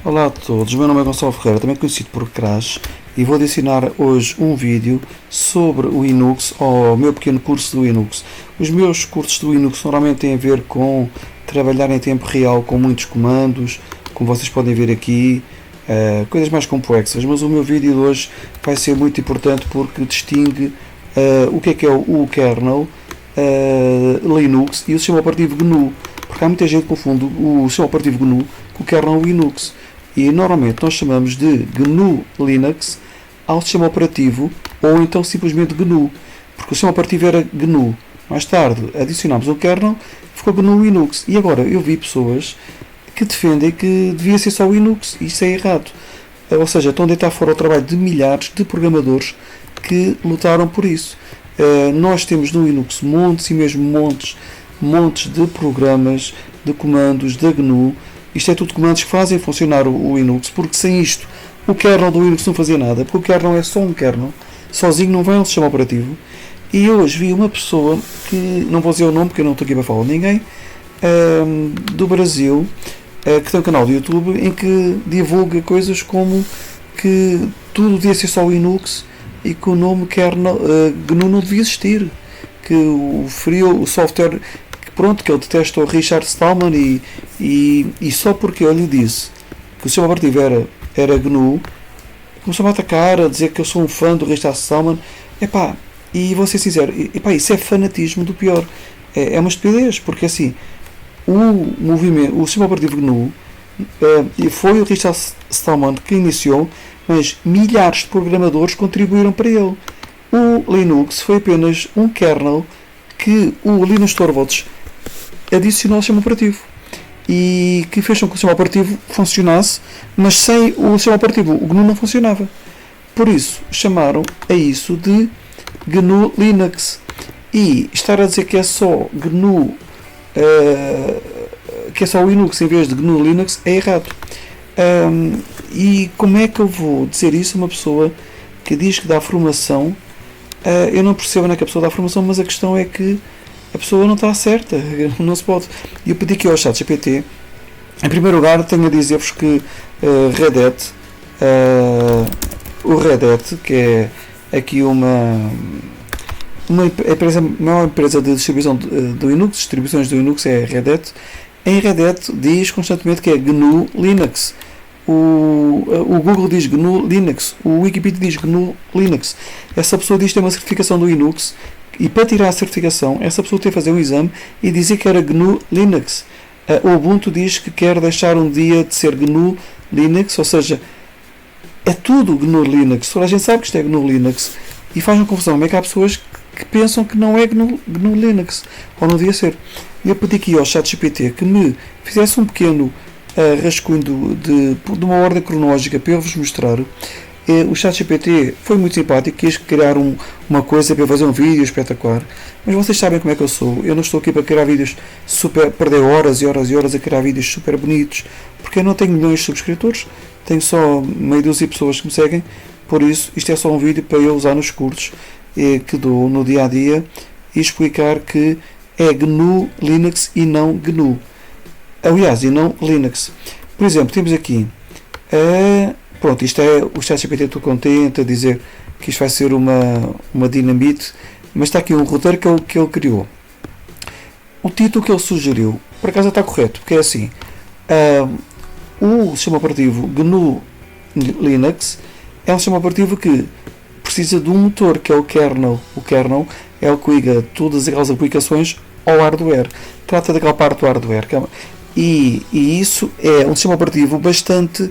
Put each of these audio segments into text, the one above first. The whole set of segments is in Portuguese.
Olá a todos, meu nome é Gonçalo Ferreira, também conhecido por Crash, e vou ensinar hoje um vídeo sobre o Linux, ou o meu pequeno curso do Linux. Os meus cursos do Linux normalmente têm a ver com trabalhar em tempo real com muitos comandos, como vocês podem ver aqui, coisas mais complexas, mas o meu vídeo de hoje vai ser muito importante porque distingue o que é o kernel Linux e o sistema operativo GNU, porque há muita gente que confunde o sistema operativo GNU com o kernel Linux. E normalmente nós chamamos de GNU Linux ao sistema operativo, ou então simplesmente GNU, porque o sistema operativo era GNU. Mais tarde adicionámos um kernel, ficou GNU Linux. E agora eu vi pessoas que defendem que devia ser só o Linux, e isso é errado. Ou seja, estão a deitar fora o trabalho de milhares de programadores que lutaram por isso. Nós temos no Linux montes e mesmo montes de programas, de comandos da GNU. Isto é tudo comandos que fazem funcionar o Linux, porque sem isto o kernel do Linux não fazia nada, porque o kernel é só um kernel, sozinho não vai um sistema operativo. E hoje vi uma pessoa, que não vou dizer o nome porque eu não estou aqui para falar de ninguém, do Brasil, que tem um canal do YouTube em que divulga coisas como que tudo devia ser só Linux e que o nome kernel GNU não devia existir, que o software, pronto, que ele detesta o Richard Stallman e só porque eu lhe disse que o sistema operativo era GNU, começou-me a atacar, a dizer que eu sou um fã do Richard Stallman. E vou ser sincero, isso é fanatismo do pior. É uma estupidez, porque assim, o sistema operativo GNU foi o Richard Stallman que iniciou, mas milhares de programadores contribuíram para ele. O Linux foi apenas um kernel que o Linus Torvalds adicionou ao sistema operativo e que fez com que o sistema operativo funcionasse, mas sem o sistema operativo o GNU não funcionava. Por isso chamaram a isso de GNU Linux, e estar a dizer que é só GNU, que é só Linux em vez de GNU Linux é errado. E como é que eu vou dizer isso a uma pessoa que diz que dá formação? Eu não percebo onde é que a pessoa dá formação, mas a questão é que a pessoa não está certa, não se pode. Eu pedi aqui ao ChatGPT, em primeiro lugar tenho a dizer-vos que Red Hat, o Red Hat, que é aqui uma empresa, a maior empresa de distribuição do Linux, distribuições do Linux é a Red Hat. Em Red Hat diz constantemente que é GNU Linux. O Google diz GNU Linux, o Wikipedia diz GNU Linux. Essa pessoa diz que tem uma certificação do Linux, e para tirar a certificação, essa pessoa tem que fazer um exame e dizer que era GNU Linux. O Ubuntu diz que quer deixar um dia de ser GNU Linux, ou seja, é tudo GNU Linux. Toda a gente sabe que isto é GNU Linux e faz uma confusão. Como é que há pessoas que pensam que não é GNU Linux, ou não devia ser? E eu pedi aqui ao ChatGPT que me fizesse um pequeno rascunho de uma ordem cronológica para eu vos mostrar. O ChatGPT foi muito simpático, quis criar uma coisa para eu fazer um vídeo espetacular, mas vocês sabem como é que eu sou. Eu não estou aqui para criar vídeos perder horas e horas e horas a criar vídeos super bonitos, porque eu não tenho milhões de subscritores, tenho só meia dúzia de pessoas que me seguem. Por isso isto é só um vídeo para eu usar nos cursos que dou no dia a dia e explicar que é GNU Linux e não GNU. Aliás, e não Linux. Por exemplo, temos aqui pronto, isto é o ChatGPT. Estou contente a dizer que isto vai ser uma dinamite, mas está aqui um roteiro que ele criou. O título que ele sugeriu, por acaso está correto, porque é assim: o sistema operativo GNU Linux é um sistema operativo que precisa de um motor, que é o kernel. O kernel é o que liga todas aquelas aplicações ao hardware, trata daquela parte do hardware, e isso é um sistema operativo bastante...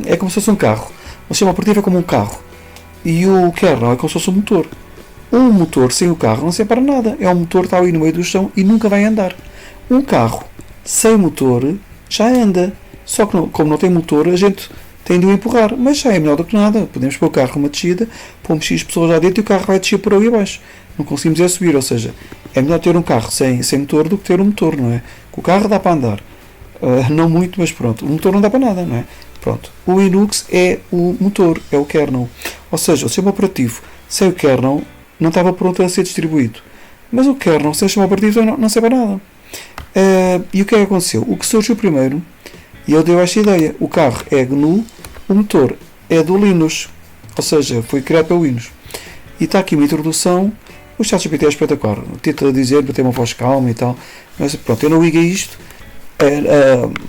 é como se fosse um carro. O sistema operativo é como um carro e o kernel é como se fosse um motor. Um motor sem o carro não serve para nada. É um motor que está ali no meio do chão e nunca vai andar. Um carro sem motor já anda, só que como não tem motor, a gente tem de o empurrar, mas já é melhor do que nada. Podemos pôr o carro uma descida, pomos X pessoas lá dentro e o carro vai descer por ali abaixo. Não conseguimos é subir, ou seja, é melhor ter um carro sem motor do que ter um motor, não é? O carro dá para andar, não muito, mas pronto, o motor não dá para nada, não é? Pronto, o Linux é o motor, é o kernel, ou seja, o sistema operativo sem o kernel não estava pronto a ser distribuído, mas o kernel sem o sistema operativo não serve para nada. E o que é que aconteceu? O que surgiu primeiro, E ele deu esta ideia. O carro é GNU, o motor é do Linux. Ou seja, foi criado pelo Linux. E está aqui uma introdução. O ChatGPT é espetacular. Tenta dizer, para ter uma voz calma e tal. Mas pronto, eu não liguei isto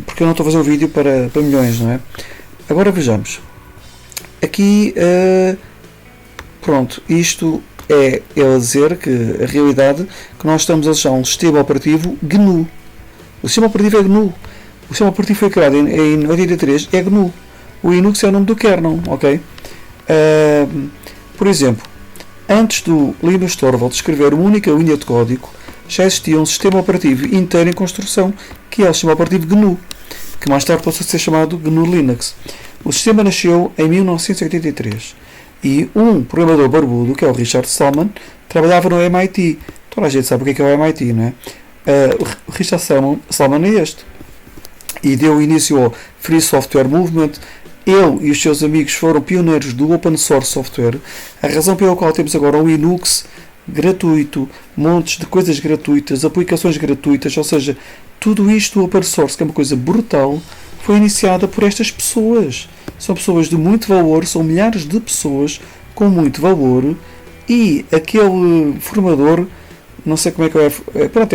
porque eu não estou a fazer um vídeo para milhões, não é? Agora vejamos. Aqui, pronto, isto é a dizer que a realidade que nós estamos a usar um sistema operativo GNU. O sistema operativo é GNU. O sistema operativo foi criado em 83, é GNU. O Linux é o nome do kernel, ok? Por exemplo, antes do Linus Torvalds escrever uma única linha de código, já existia um sistema operativo inteiro em construção, que é o sistema operativo GNU, que mais tarde passou a ser chamado GNU Linux. O sistema nasceu em 1983 e um programador barbudo, que é o Richard Stallman, trabalhava no MIT. Toda a gente sabe o que é o MIT, não é? O Richard Stallman é este. E deu início ao Free Software Movement. Ele e os seus amigos foram pioneiros do Open Source Software, a razão pela qual temos agora um Linux gratuito, montes de coisas gratuitas, aplicações gratuitas, ou seja, tudo isto do Open Source, que é uma coisa brutal, foi iniciada por estas pessoas. São pessoas de muito valor, são milhares de pessoas com muito valor, e aquele formador, não sei como é que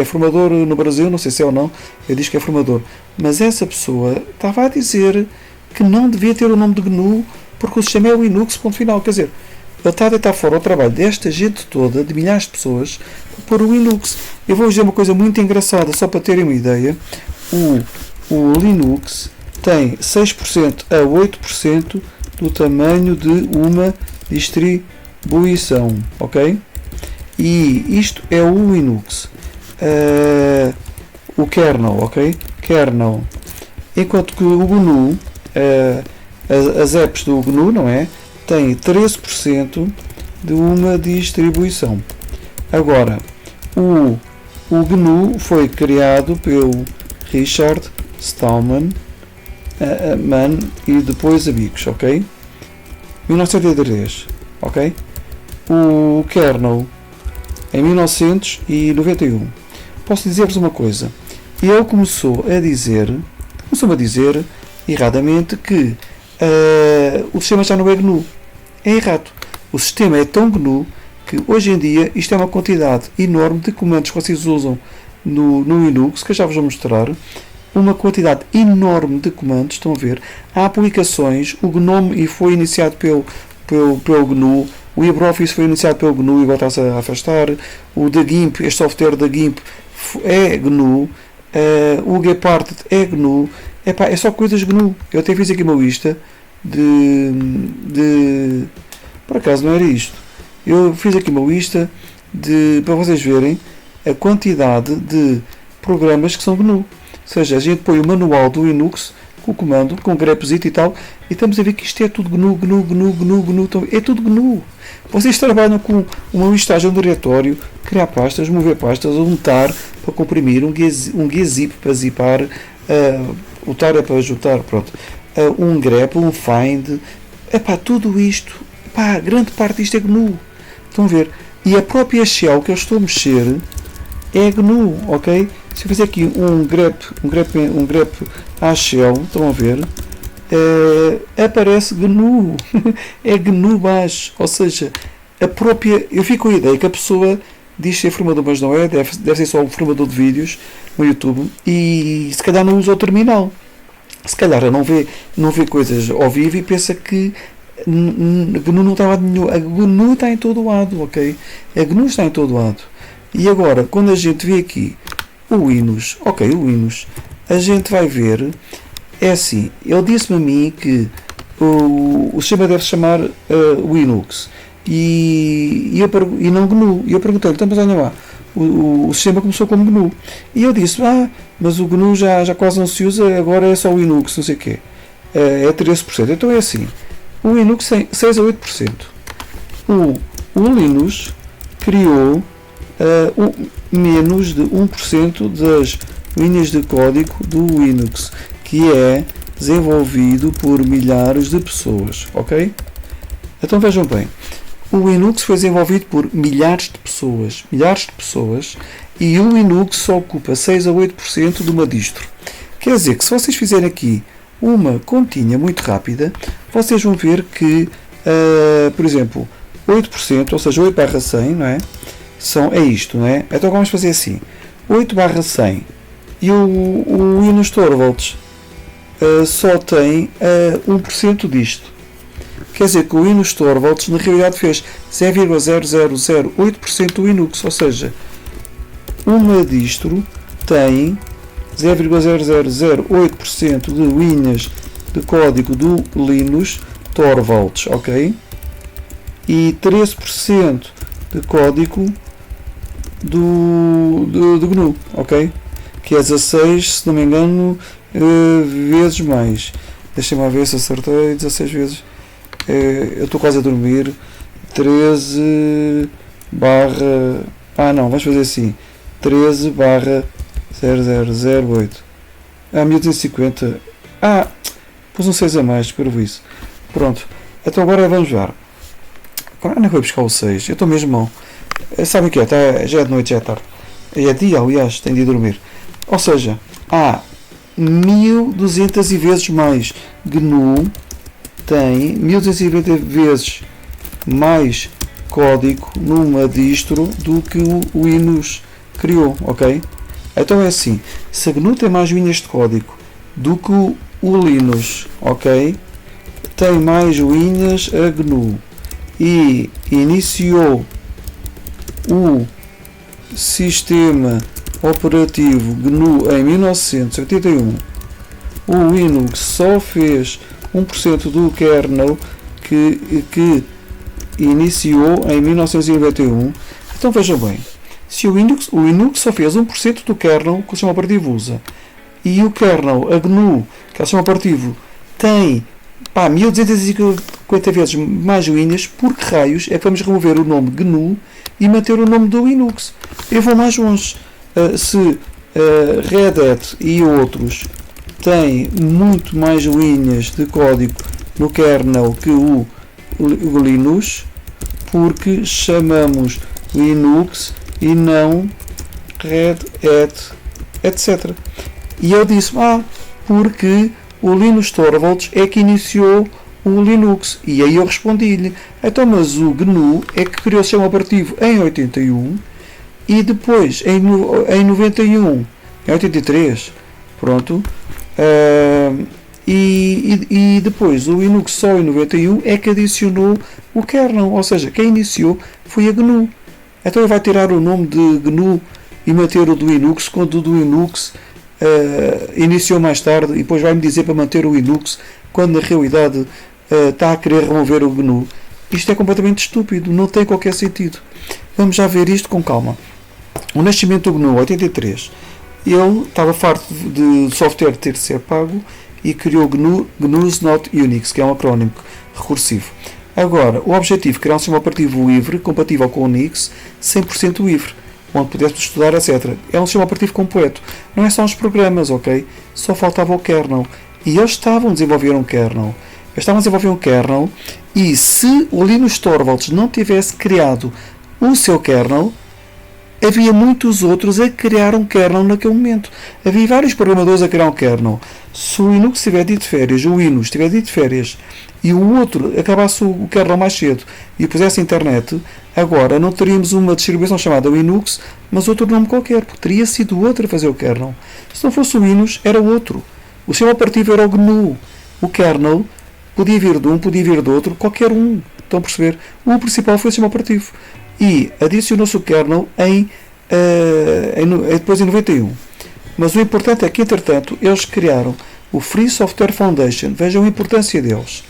é formador no Brasil, não sei se é ou não, eu digo que é formador, mas essa pessoa estava a dizer que não devia ter o nome de GNU porque o sistema é o Linux, ponto final. Quer dizer, ele está a deitar fora o trabalho desta gente toda, de milhares de pessoas, por o Linux. Eu vou dizer uma coisa muito engraçada, só para terem uma ideia. O Linux tem 6% a 8% do tamanho de uma distribuição, ok? E isto é o Linux. O kernel, ok? Kernel. Enquanto que o GNU, as apps do GNU, não é? Têm 13% de uma distribuição. Agora, o GNU foi criado pelo Richard Stallman e depois amigos, ok? 1983, ok? O kernel em 1991. Posso dizer-vos uma coisa. Ele começou-me a dizer erradamente que o sistema já não é GNU. É errado. O sistema é tão GNU que hoje em dia isto é uma quantidade enorme de comandos que vocês usam no Linux, que eu já vos vou mostrar. Uma quantidade enorme de comandos, estão a ver? Há aplicações, o GNOME foi iniciado pelo GNU, o LibreOffice foi iniciado pelo GNU e agora está-se a afastar, o da GIMP, este software da GIMP é GNU, o Gepard é GNU, é só coisas GNU. Eu até fiz aqui uma lista por acaso não era isto, eu fiz aqui uma lista para vocês verem a quantidade de programas que são GNU. Ou seja, a gente põe o manual do Linux com o comando, com grepzito e tal, e estamos a ver que isto é tudo GNU, é tudo GNU. Vocês trabalham com uma listagem, um diretório, criar pastas, mover pastas, um tar para comprimir, um gzip para zipar, o tar é para juntar, pronto, um grep, um find, tudo isto, grande parte disto é GNU. Estão a ver? E a própria shell que eu estou a mexer é GNU, ok? Se eu fizer aqui um grep à shell, estão a ver? Aparece GNU. É GNU baixo. Ou seja, eu fico com a ideia que a pessoa diz ser formador, mas não é. Deve ser só um formador de vídeos no YouTube e se calhar não usa o terminal. Se calhar não vê coisas ao vivo e pensa que GNU não está lado nenhum. A GNU está em todo lado, ok? A GNU está em todo lado. E agora, quando a gente vê aqui o Linux, o Linux, a gente vai ver, é assim, ele disse-me a mim que o sistema deve se chamar Linux e não GNU. E eu perguntei-lhe, então, mas olha lá, o sistema começou como GNU. E ele disse, mas o GNU já quase não se usa, agora é só o Linux, não sei o quê. É 13%. Então é assim, o Linux tem 6 a 8%. O Linux criou menos de 1% das linhas de código do Linux, que é desenvolvido por milhares de pessoas, ok? Então vejam bem, o Linux foi desenvolvido por milhares de pessoas, e o Linux só ocupa 6 a 8% de uma distro, Quer dizer que se vocês fizerem aqui uma continha muito rápida, vocês vão ver que, por exemplo, 8%, ou seja, 8/100, não é? É isto, não é? Então vamos fazer assim, 8/100 e o Linus Torvalds só tem 1% disto. Quer dizer que o Linus Torvalds na realidade fez 0,0008% do Linux, ou seja, uma distro tem 0,0008% de linhas de código do Linus Torvalds, ok? E 13% de código do GNU, ok? Que é 16, se não me engano, vezes mais. Deixem-me ver se acertei. 16 vezes. Eu estou quase a dormir. 13 barra. Não, vamos fazer assim. 13 barra 0008. 1250. Pus um 6 a mais, espero isso. Pronto. Então agora vamos ver. Agora não vou buscar o 6. Eu estou mesmo mal. Sabem o que é? Já é de noite, já é tarde. É dia, aliás, tenho de dormir. Ou seja, há 1200 vezes mais. GNU tem 1250 vezes mais código numa distro do que o Linux criou, ok? Então é assim, se a GNU tem mais linhas de código do que o Linux, ok? Tem mais linhas a GNU e iniciou o sistema operativo GNU em 1981, o Linux só fez 1% do kernel que iniciou em 1991. Então vejam bem, se o Linux só fez 1% do kernel que o sistema operativo usa, e o kernel, a GNU, que é o sistema operativo, tem 1250 vezes mais linhas, por que raios é que vamos remover o nome GNU e manter o nome do Linux? Eu vou mais longe. Se Red Hat e outros têm muito mais linhas de código no kernel que o Linux, porque chamamos Linux e não Red Hat, etc. E eu disse, porque o Linus Torvalds é que iniciou o Linux. E aí eu respondi-lhe, então mas o GNU é que criou o sistema operativo em 81 e depois em 91, em 83, pronto, e depois o Linux só em 91 é que adicionou o kernel, ou seja, quem iniciou foi a GNU. Então ele vai tirar o nome de GNU e manter o do Linux, quando o do Linux iniciou mais tarde, e depois vai-me dizer para manter o Linux, quando na realidade está a querer remover o GNU. Isto é completamente estúpido, não tem qualquer sentido. Vamos já ver isto com calma. O nascimento do GNU, 83, ele estava farto de software ter de ser pago e criou GNU's Not Unix, que é um acrónimo recursivo. Agora, o objetivo é criar um sistema operativo livre, compatível com o Unix, 100% livre, onde pudéssemos estudar, etc. É um sistema operativo completo. Não é só os programas, ok? Só faltava o kernel. E eles estavam a desenvolver um kernel. E se o Linus Torvalds não tivesse criado o seu kernel, havia muitos outros a criar um kernel naquele momento. Havia vários programadores a criar um kernel. Se o Linux estiver de férias, o Linux estiver de férias, e o outro acabasse o kernel mais cedo e pusesse a internet, agora não teríamos uma distribuição chamada Linux, mas outro nome qualquer, porque teria sido outro a fazer o kernel. Se não fosse o Linux, era outro. O sistema operativo era o GNU. O kernel podia vir de um, podia vir do outro, qualquer um. Estão a perceber? O principal foi o sistema operativo. E adicionou-se o kernel depois em 91. Mas o importante é que, entretanto, eles criaram o Free Software Foundation. Vejam a importância deles.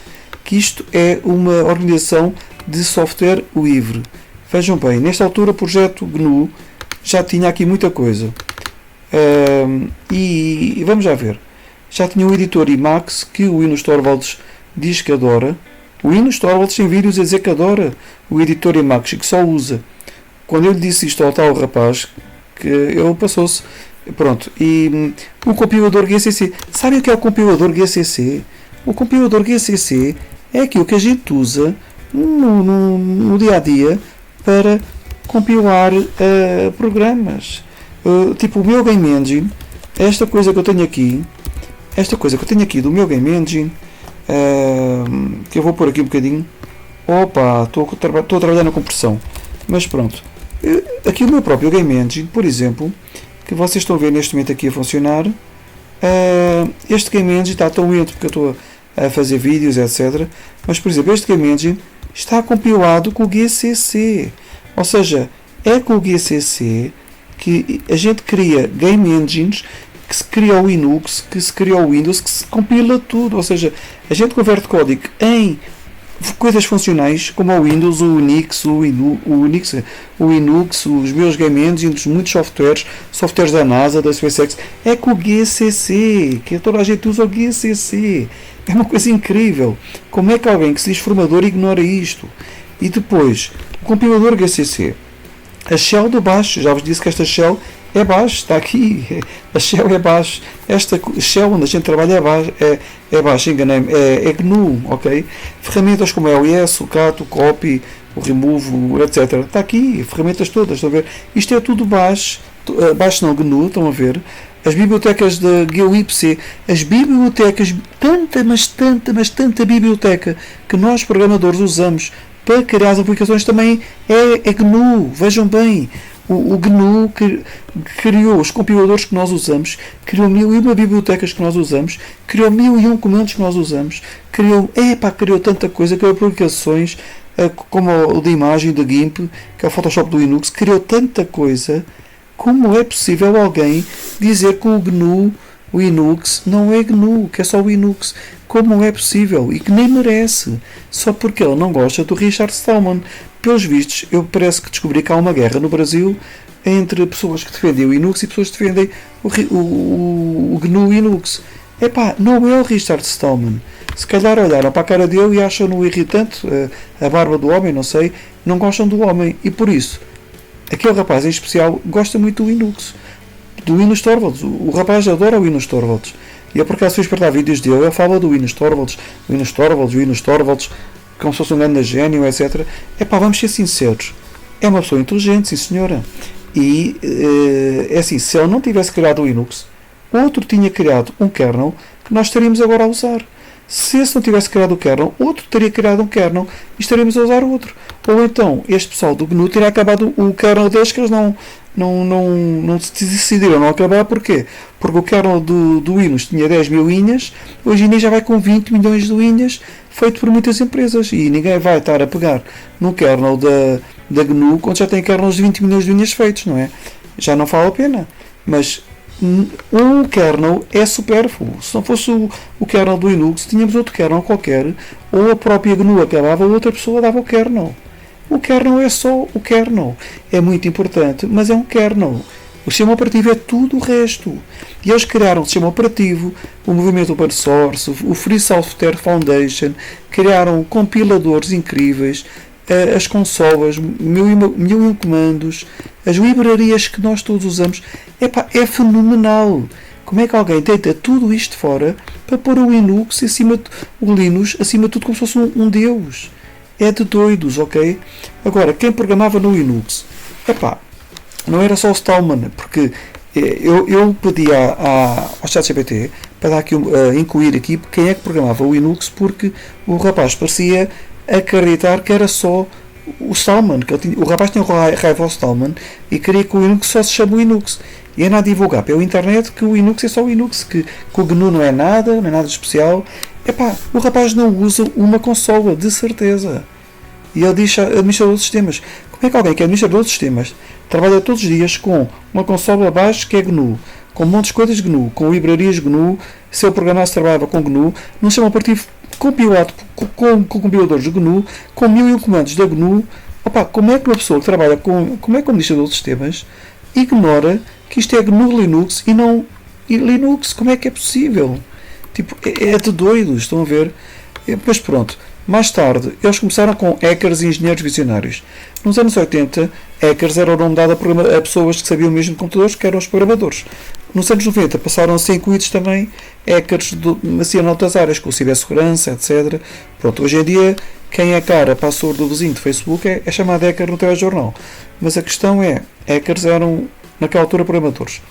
Que isto é uma organização de software livre. Vejam bem, nesta altura o projeto GNU já tinha aqui muita coisa. E vamos já ver. Já tinha o editor Emacs, que o Linus Torvalds diz que adora. O Linus Torvalds tem vídeos a dizer que adora o editor Emacs e que só usa. Quando eu lhe disse isto ao tal rapaz, que ele passou-se. Pronto. E o compilador GCC. Sabe o que é o compilador GCC? O compilador GCC é aquilo que a gente usa no dia a dia para compilar programas. Tipo o meu Game Engine, esta coisa que eu tenho aqui, esta coisa que eu tenho aqui do meu Game Engine, que eu vou pôr aqui um bocadinho. Opa, estou a trabalhar na compressão. Mas pronto. Aqui o meu próprio Game Engine, por exemplo, que vocês estão a ver neste momento aqui a funcionar. Este Game Engine está tão lento porque eu estou a fazer vídeos, etc. Mas, por exemplo, este Game Engine está compilado com o GCC. Ou seja, é com o GCC que a gente cria Game Engines, que se cria o Linux, que se cria o Windows, que se compila tudo. Ou seja, a gente converte código em coisas funcionais como o Windows, o Unix, o Linux, os meus Game Engines, muitos softwares da NASA, da SpaceX, é com o GCC, que toda a gente usa o GCC. É uma coisa incrível. Como é que alguém que se diz formador ignora isto? E depois, o compilador GCC, a shell do baixo, já vos disse que esta shell é baixo, está aqui, a shell é baixo, esta shell onde a gente trabalha é baixo, enganei-me, é GNU, ok? Ferramentas como o LS, o CAT, o Copy, o Remove, etc. Está aqui, ferramentas todas, estão a ver? Isto é tudo baixo, baixo não, GNU, estão a ver? As bibliotecas da GUIPC, as bibliotecas, tanta biblioteca que nós programadores usamos para criar as aplicações também é GNU, vejam bem. O GNU que criou os compiladores que nós usamos, criou 1001 bibliotecas que nós usamos, criou 1001 comandos que nós usamos, criou tanta coisa, criou aplicações como o de imagem da GIMP, que é o Photoshop do Linux, criou tanta coisa. Como é possível alguém dizer que o GNU, o Linux, não é GNU, que é só o Linux? Como é possível? E que nem merece, só porque ele não gosta do Richard Stallman. Pelos vistos, eu parece que descobri que há uma guerra no Brasil entre pessoas que defendem o Linux e pessoas que defendem o GNU Linux. Não é o Richard Stallman. Se calhar olharam para a cara dele e acham-no irritante, a barba do homem, não sei, não gostam do homem. E por isso, aquele rapaz em especial gosta muito do Linux, do Linus Torvalds. O rapaz adora o Linus Torvalds. E eu por acaso fui espreitar vídeos dele, ele fala do Linus Torvalds, como se fosse um grande gênio, etc. Vamos ser sinceros, é uma pessoa inteligente, sim senhora. E é assim, se ele não tivesse criado o Linux, outro tinha criado um kernel que nós estaríamos agora a usar. Se esse não tivesse criado o kernel, outro teria criado um kernel e estaremos a usar outro. Ou então, este pessoal do GNU teria acabado o kernel deles, que eles não decidiram não acabar. Porquê? Porque o kernel do Linux tinha 10 mil linhas, hoje em dia já vai com 20 milhões de linhas, feito por muitas empresas, e ninguém vai estar a pegar no kernel da GNU quando já tem kernels de 20 milhões de linhas feitos, não é? Já não vale a pena. Mas um kernel é supérfluo. Se não fosse o kernel do Linux, tínhamos outro kernel qualquer, ou a própria GNU acabava, ou outra pessoa dava o kernel. O kernel é só o kernel. É muito importante, mas é um kernel. O sistema operativo é tudo o resto. E eles criaram o sistema operativo, o movimento open source, o Free Software Foundation, criaram compiladores incríveis, as consolas, 1001 comandos, as livrarias que nós todos usamos. É fenomenal. Como é que alguém deita tudo isto fora para pôr o Linux acima de tudo, como se fosse um deus? É de doidos, ok? Agora, quem programava no Linux? Não era só o Stallman, porque eu pedi ao ChatGPT para dar aqui, incluir aqui quem é que programava o Linux, porque o rapaz parecia acreditar que era só o Stallman, o rapaz tinha raiva ao Stallman e queria que o Linux só se chame Linux. E anda a divulgar pela internet que o Linux é só o Linux, que o GNU não é nada de especial. O rapaz não usa uma consola, de certeza. E ele diz administrador de sistemas. Como é que alguém que é administrador de sistemas trabalha todos os dias com uma consola abaixo que é GNU, com um monte de coisas GNU, com livrarias GNU, se ele programasse trabalhava com GNU, num sistema operativo compilado com compiladores de GNU, com 1001 comandos da GNU? Como é que uma pessoa que trabalha como administrador de sistemas ignora que isto é GNU Linux e não Linux? Como é que é possível? É de doidos, estão a ver? Mas pronto, mais tarde eles começaram com hackers e engenheiros visionários. Nos anos 80, hackers era o nome dado a pessoas que sabiam mesmo de computadores, que eram os programadores. Nos anos 90 passaram a ser incluídos também hackers assim, em outras áreas, com cibersegurança, etc. Pronto, hoje em dia, quem é cara para a sua do vizinho de Facebook é chamado hacker no telejornal. Mas a questão é, hackers eram, naquela altura, programadores.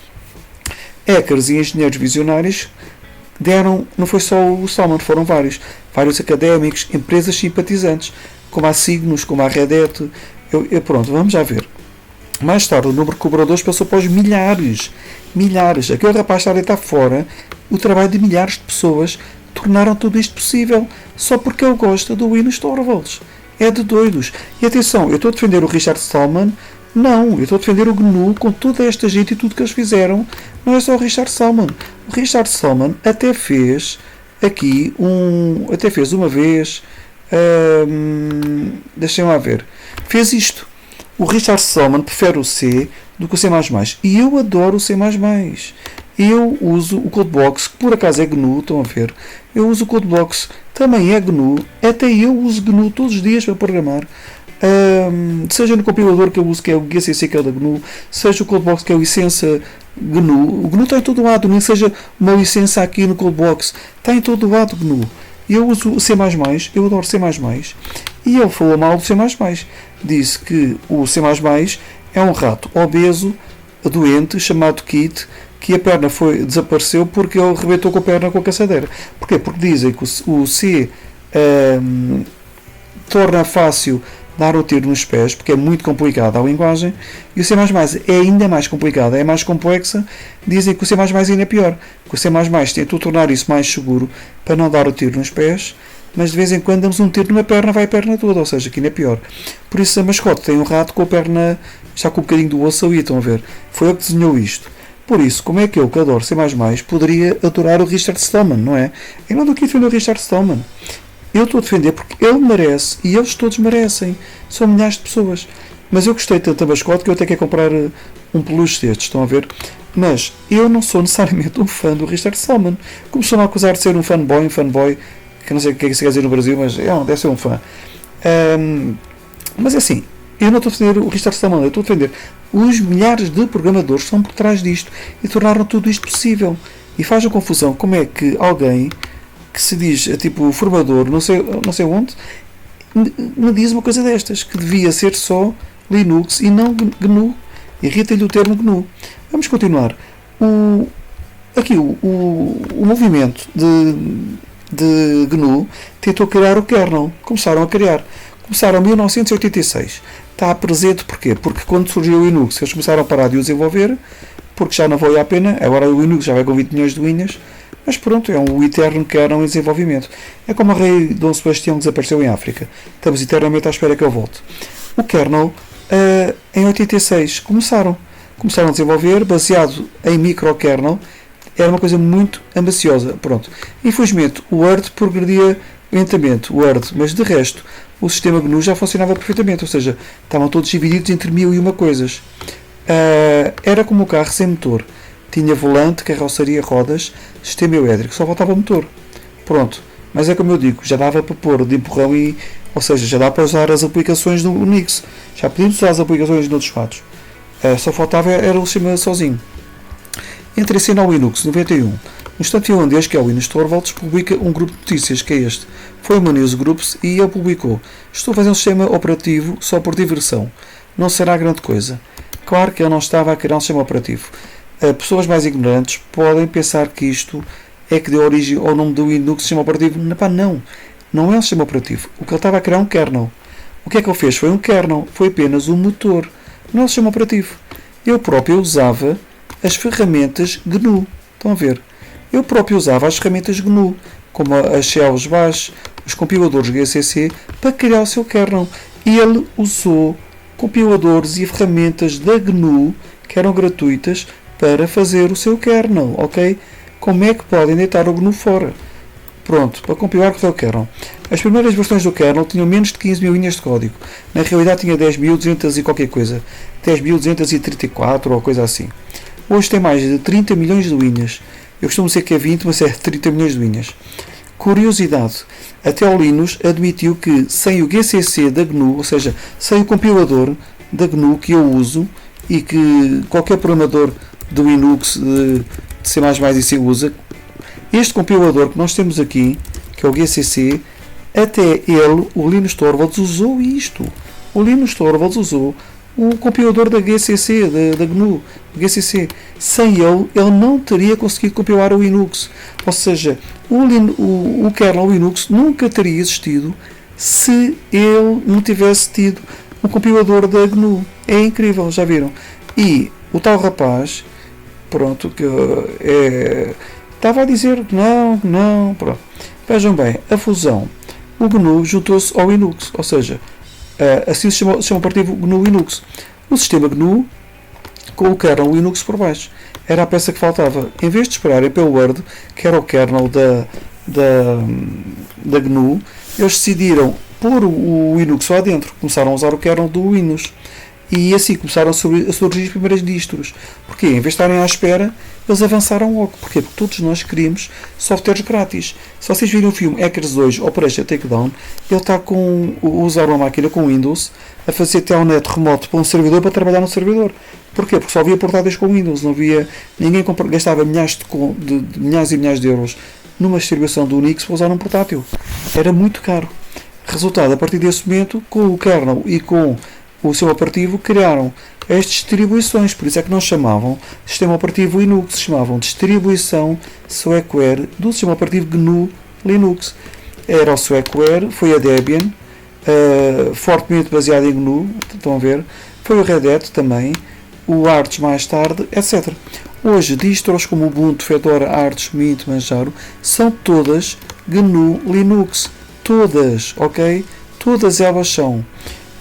Hackers e engenheiros visionários não foi só o Stallman, foram vários académicos, empresas simpatizantes, como a Signos, como a Red Hat. Pronto, vamos já ver. Mais tarde, o número de colaboradores passou para os milhares. Aquele rapaz está a deitar fora o trabalho de milhares de pessoas que tornaram tudo isto possível, só porque ele gosta do Linus Torvalds. É de doidos. E atenção, eu estou a defender o Richard Stallman. Não, eu estou a defender o GNU com toda esta gente e tudo que eles fizeram. Não é só o Richard Stallman. O Richard Stallman até fez aqui até fez uma vez, deixem lá ver, fez isto. O Richard Stallman prefere o C do que o C++. E eu adoro o C++. Eu uso o Codebox, que por acaso é GNU, estão a ver. Eu uso o Codebox, também é GNU. Até eu uso GNU todos os dias para programar. Seja no compilador que eu uso, que é o GCC, que é o da GNU, seja o Codebox, que é a licença GNU. O GNU está em todo lado, nem seja uma licença aqui no Codebox. Está em todo lado GNU. Eu uso o C++, eu adoro C++. E ele falou mal do C++. Disse que o C++ é um rato obeso, doente, chamado Kit, que a perna desapareceu porque ele rebentou com a perna com a caçadeira. Porquê? Porque dizem que o C torna fácil dar o tiro nos pés, porque é muito complicada a linguagem, e o C++ é ainda mais complicada, é mais complexa. Dizem que o C++ ainda é pior, que o C++ tentou tornar isso mais seguro para não dar o tiro nos pés, mas de vez em quando damos um tiro numa perna, vai a perna toda, ou seja, que ainda é pior. Por isso a mascote tem um rato com a perna já com um bocadinho do osso ali, estão a ver? Foi ele que desenhou isto. Por isso, como é que eu, que adoro C++, poderia adorar o Richard Stallman, não é? Eu não estou aqui a defender o Richard Stallman. Eu estou a defender porque ele merece e eles todos merecem. São milhares de pessoas. Mas eu gostei tanto da mascote que eu até quero comprar um peluche destes, estão a ver? Mas eu não sou necessariamente um fã do Richard Stallman. Começou-me a acusar de ser um fanboy, que não sei o que é que se quer dizer no Brasil, mas deve ser um fã. Mas é assim, eu não estou a defender o Richard Stallman, eu estou a defender os milhares de programadores que estão por trás disto e tornaram tudo isto possível. E faz a confusão como é que alguém que se diz tipo formador, não sei onde, me diz uma coisa destas, que devia ser só Linux e não GNU. Irrita-lhe o termo GNU. Vamos continuar. O movimento de GNU tentou criar o kernel. Começaram em 1986. Está presente porquê? Porque quando surgiu o Linux, eles começaram a parar de o desenvolver, porque já não valia a pena. Agora o Linux já vai com 20 milhões de linhas. Mas pronto, é um eterno kernel em desenvolvimento. É como o rei Dom Sebastião que desapareceu em África. Estamos eternamente à espera que ele volte. O kernel, em 86, começaram a desenvolver, baseado em microkernel. Era uma coisa muito ambiciosa. Pronto. Infelizmente, o Word progredia lentamente, mas de resto, o sistema GNU já funcionava perfeitamente. Ou seja, estavam todos divididos entre 1001 coisas. Era como um carro sem motor. Tinha volante, carroceria, rodas, sistema elétrico, só faltava motor. Pronto. Mas é como eu digo, já dava para pôr de empurrão ou seja, já dá para usar as aplicações do Unix. Já podíamos usar as aplicações de outros fatos. Só faltava era o sistema sozinho. Entre a cena ao Linux 91, um estudante finlandês que é o Linus Torvalds publica um grupo de notícias que é este. Foi uma News Groups e ele publicou: estou a fazer um sistema operativo só por diversão. Não será grande coisa. Claro que ele não estava a criar um sistema operativo. Pessoas mais ignorantes podem pensar que isto é que deu origem ao nome do Linux sistema operativo. Não é um sistema operativo. O que ele estava a criar é um kernel. O que é que ele fez? Foi um kernel, foi apenas um motor. Não é um sistema operativo. Eu próprio usava as ferramentas GNU. Estão a ver? Eu próprio usava as ferramentas GNU, como as shells bash, os compiladores GCC, para criar o seu kernel. E ele usou compiladores e ferramentas da GNU, que eram gratuitas, para fazer o seu kernel, ok? Como é que podem deitar o GNU fora? Pronto, para compilar o seu kernel. As primeiras versões do kernel tinham menos de 15 mil linhas de código. Na realidade tinha 10.200 e qualquer coisa. 10.234 ou coisa assim. Hoje tem mais de 30 milhões de linhas. Eu costumo dizer que é 20, mas é 30 milhões de linhas. Curiosidade, até o Linus admitiu que sem o GCC da GNU, ou seja, sem o compilador da GNU que eu uso e que qualquer programador do Linux, de C++ e C usa, este compilador que nós temos aqui, que é o GCC, até ele, o Linus Torvalds, usou isto. O Linus Torvalds usou o compilador da GCC, da GNU, GCC. Sem ele não teria conseguido compilar o Linux. Ou seja, o kernel Linux nunca teria existido se ele não tivesse tido um compilador da GNU. É incrível, já viram? E o tal rapaz, pronto, que estava a dizer não, pronto. Vejam bem, a fusão, o GNU juntou-se ao Linux, ou seja, assim se chama o partido GNU Linux. O sistema GNU com o kernel Linux por baixo. Era a peça que faltava. Em vez de esperarem pelo Word, que era o kernel da GNU, eles decidiram pôr o Linux lá dentro. Começaram a usar o kernel do Windows. E assim começaram a surgir as primeiras distros. Porque em vez de estarem à espera, eles avançaram logo. Porquê? Porque todos nós queríamos softwares grátis. Se vocês virem o filme Hackers 2 Operation Takedown, ele está a usar uma máquina com Windows a fazer telnet remoto para um servidor para trabalhar no servidor. Porquê? Porque só havia portáteis com Windows. Não havia, ninguém gastava milhares de milhares e milhares de euros numa distribuição do Unix para usar um portátil. Era muito caro. Resultado, a partir desse momento, com o kernel e com o seu operativo, criaram as distribuições. Por isso é que não chamavam sistema operativo Linux, chamavam distribuição Swackware do sistema operativo GNU Linux. Era o Swackware, foi a Debian, fortemente baseado em GNU, estão a ver, foi o Red Hat também, o Arch mais tarde, etc. Hoje, distros como Ubuntu, Fedora, Arch, Mint, Manjaro, são todas GNU Linux. Todas, ok? Todas elas são.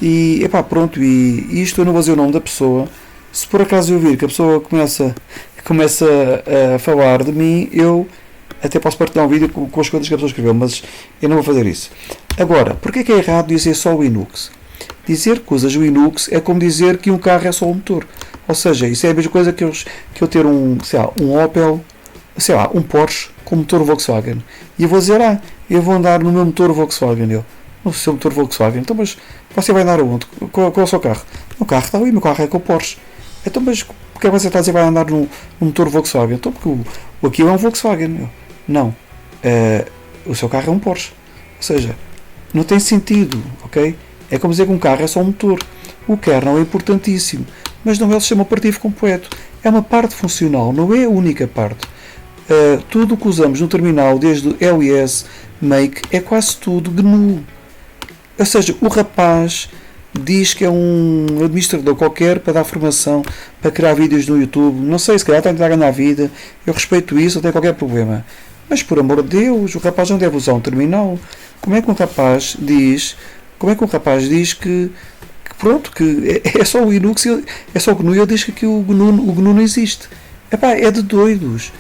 E, pronto, e isto eu não vou dizer o nome da pessoa. Se por acaso eu vir que a pessoa começa a falar de mim, eu até posso partilhar um vídeo com as coisas que a pessoa escreveu, mas eu não vou fazer isso. Agora, porquê é que é errado dizer só o Linux? Dizer que usas o Linux é como dizer que um carro é só o motor. Ou seja, isso é a mesma coisa que eu ter um Opel, um Porsche com motor Volkswagen. E eu vou dizer, eu vou andar no meu motor Volkswagen. No seu motor Volkswagen. Então, mas você vai andar aonde? Qual é o seu carro? O carro está ali, o meu carro é com o Porsche. Então, mas porque você está a dizer que vai andar no motor Volkswagen? Então, porque aquilo é um Volkswagen. Não. O seu carro é um Porsche. Ou seja, não tem sentido, ok? É como dizer que um carro é só um motor. O kernel é importantíssimo, mas não é o sistema operativo completo. É uma parte funcional, não é a única parte. Tudo o que usamos no terminal, desde o LES, Make, é quase tudo GNU. Ou seja, o rapaz diz que é um administrador qualquer para dar formação, para criar vídeos no YouTube. Não sei, se calhar está a tentar ganhar vida. Eu respeito isso, não tem qualquer problema. Mas, por amor de Deus, o rapaz não deve usar um terminal. Como é que um rapaz diz que é só o Linux, é só o GNU, e ele diz que o GNU não existe? É de doidos.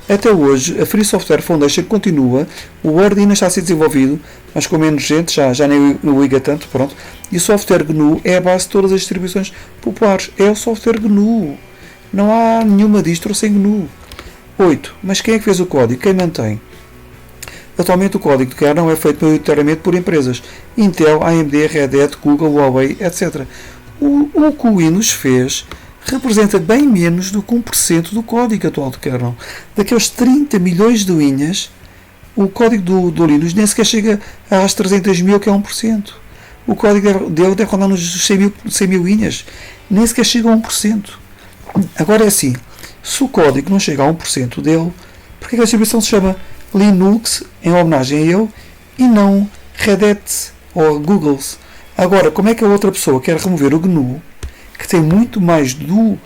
Até hoje, a Free Software Foundation continua, o Word ainda está a ser desenvolvido, mas com menos gente, já nem o liga tanto, pronto. E o software GNU é a base de todas as distribuições populares. É o software GNU. Não há nenhuma distro sem GNU. 8. Mas quem é que fez o código? Quem mantém? Atualmente o código de kernel é feito maioritariamente por empresas. Intel, AMD, Red Hat, Google, Huawei, etc. O que o Windows fez representa bem menos do que 1% do código atual do kernel. Daqueles 30 milhões de linhas, o código do Linux nem sequer chega às 300 mil, que é 1%. O código dele deve rondar nos 100 mil linhas. Nem sequer chega a 1%. Agora é assim, se o código não chega a 1% dele, por que a distribuição se chama Linux, em homenagem a ele, e não Red Hat ou Google? Agora, como é que a outra pessoa quer remover o GNU, que tem muito mais do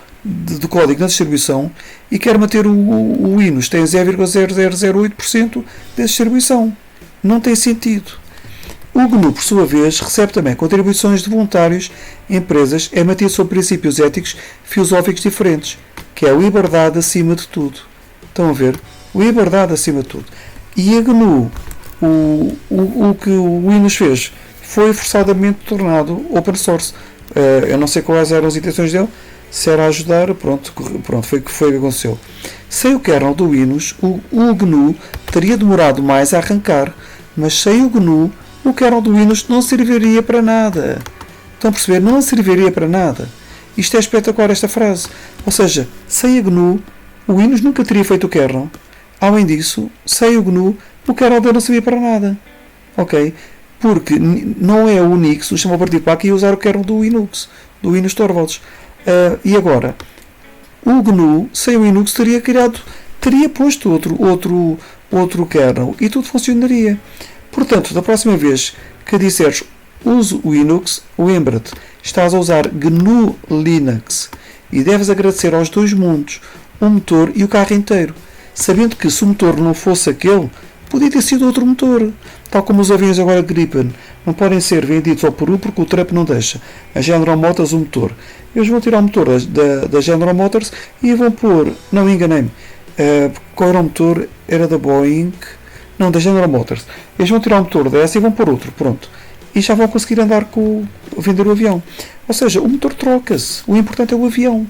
código na distribuição, e quer manter o Windows, tem 0,0008% da distribuição? Não tem sentido. O GNU, por sua vez, recebe também contribuições de voluntários, empresas, é mantido sob princípios éticos filosóficos diferentes, que é a liberdade acima de tudo. Estão a ver? Liberdade acima de tudo. E a GNU, o que o Windows fez, foi forçadamente tornado open source. Eu não sei quais eram as intenções dele, se era ajudar, pronto, foi o que aconteceu. Sem o kernel do Windows, o GNU teria demorado mais a arrancar, mas sem o GNU, o kernel do Windows não serviria para nada. Estão a perceber? Não serviria para nada. Isto é espetacular, esta frase. Ou seja, sem a GNU, o Windows nunca teria feito o kernel. Além disso, sem o GNU, o kernel dele não servia para nada. Ok? Porque não é o Unix, o sistema operativo, para aqui usar o kernel do Linux. do Linus Torvalds. E agora, o GNU, sem o Linux, teria posto outro kernel e tudo funcionaria. Portanto, da próxima vez que disseres use o Linux, lembra-te, estás a usar GNU Linux e deves agradecer aos dois mundos, o motor e o carro inteiro, sabendo que se o motor não fosse aquele, podia ter sido outro motor, tal como os aviões agora Gripen não podem ser vendidos ao Peru porque o Trump não deixa. A General Motors o motor. Eles vão tirar o motor da General Motors e vão pôr, não enganei-me, qual era o motor? Era da Boeing, não, da General Motors. Eles vão tirar o motor dessa e vão pôr outro, pronto. E já vão conseguir vender o avião. Ou seja, o motor troca-se, o importante é o avião.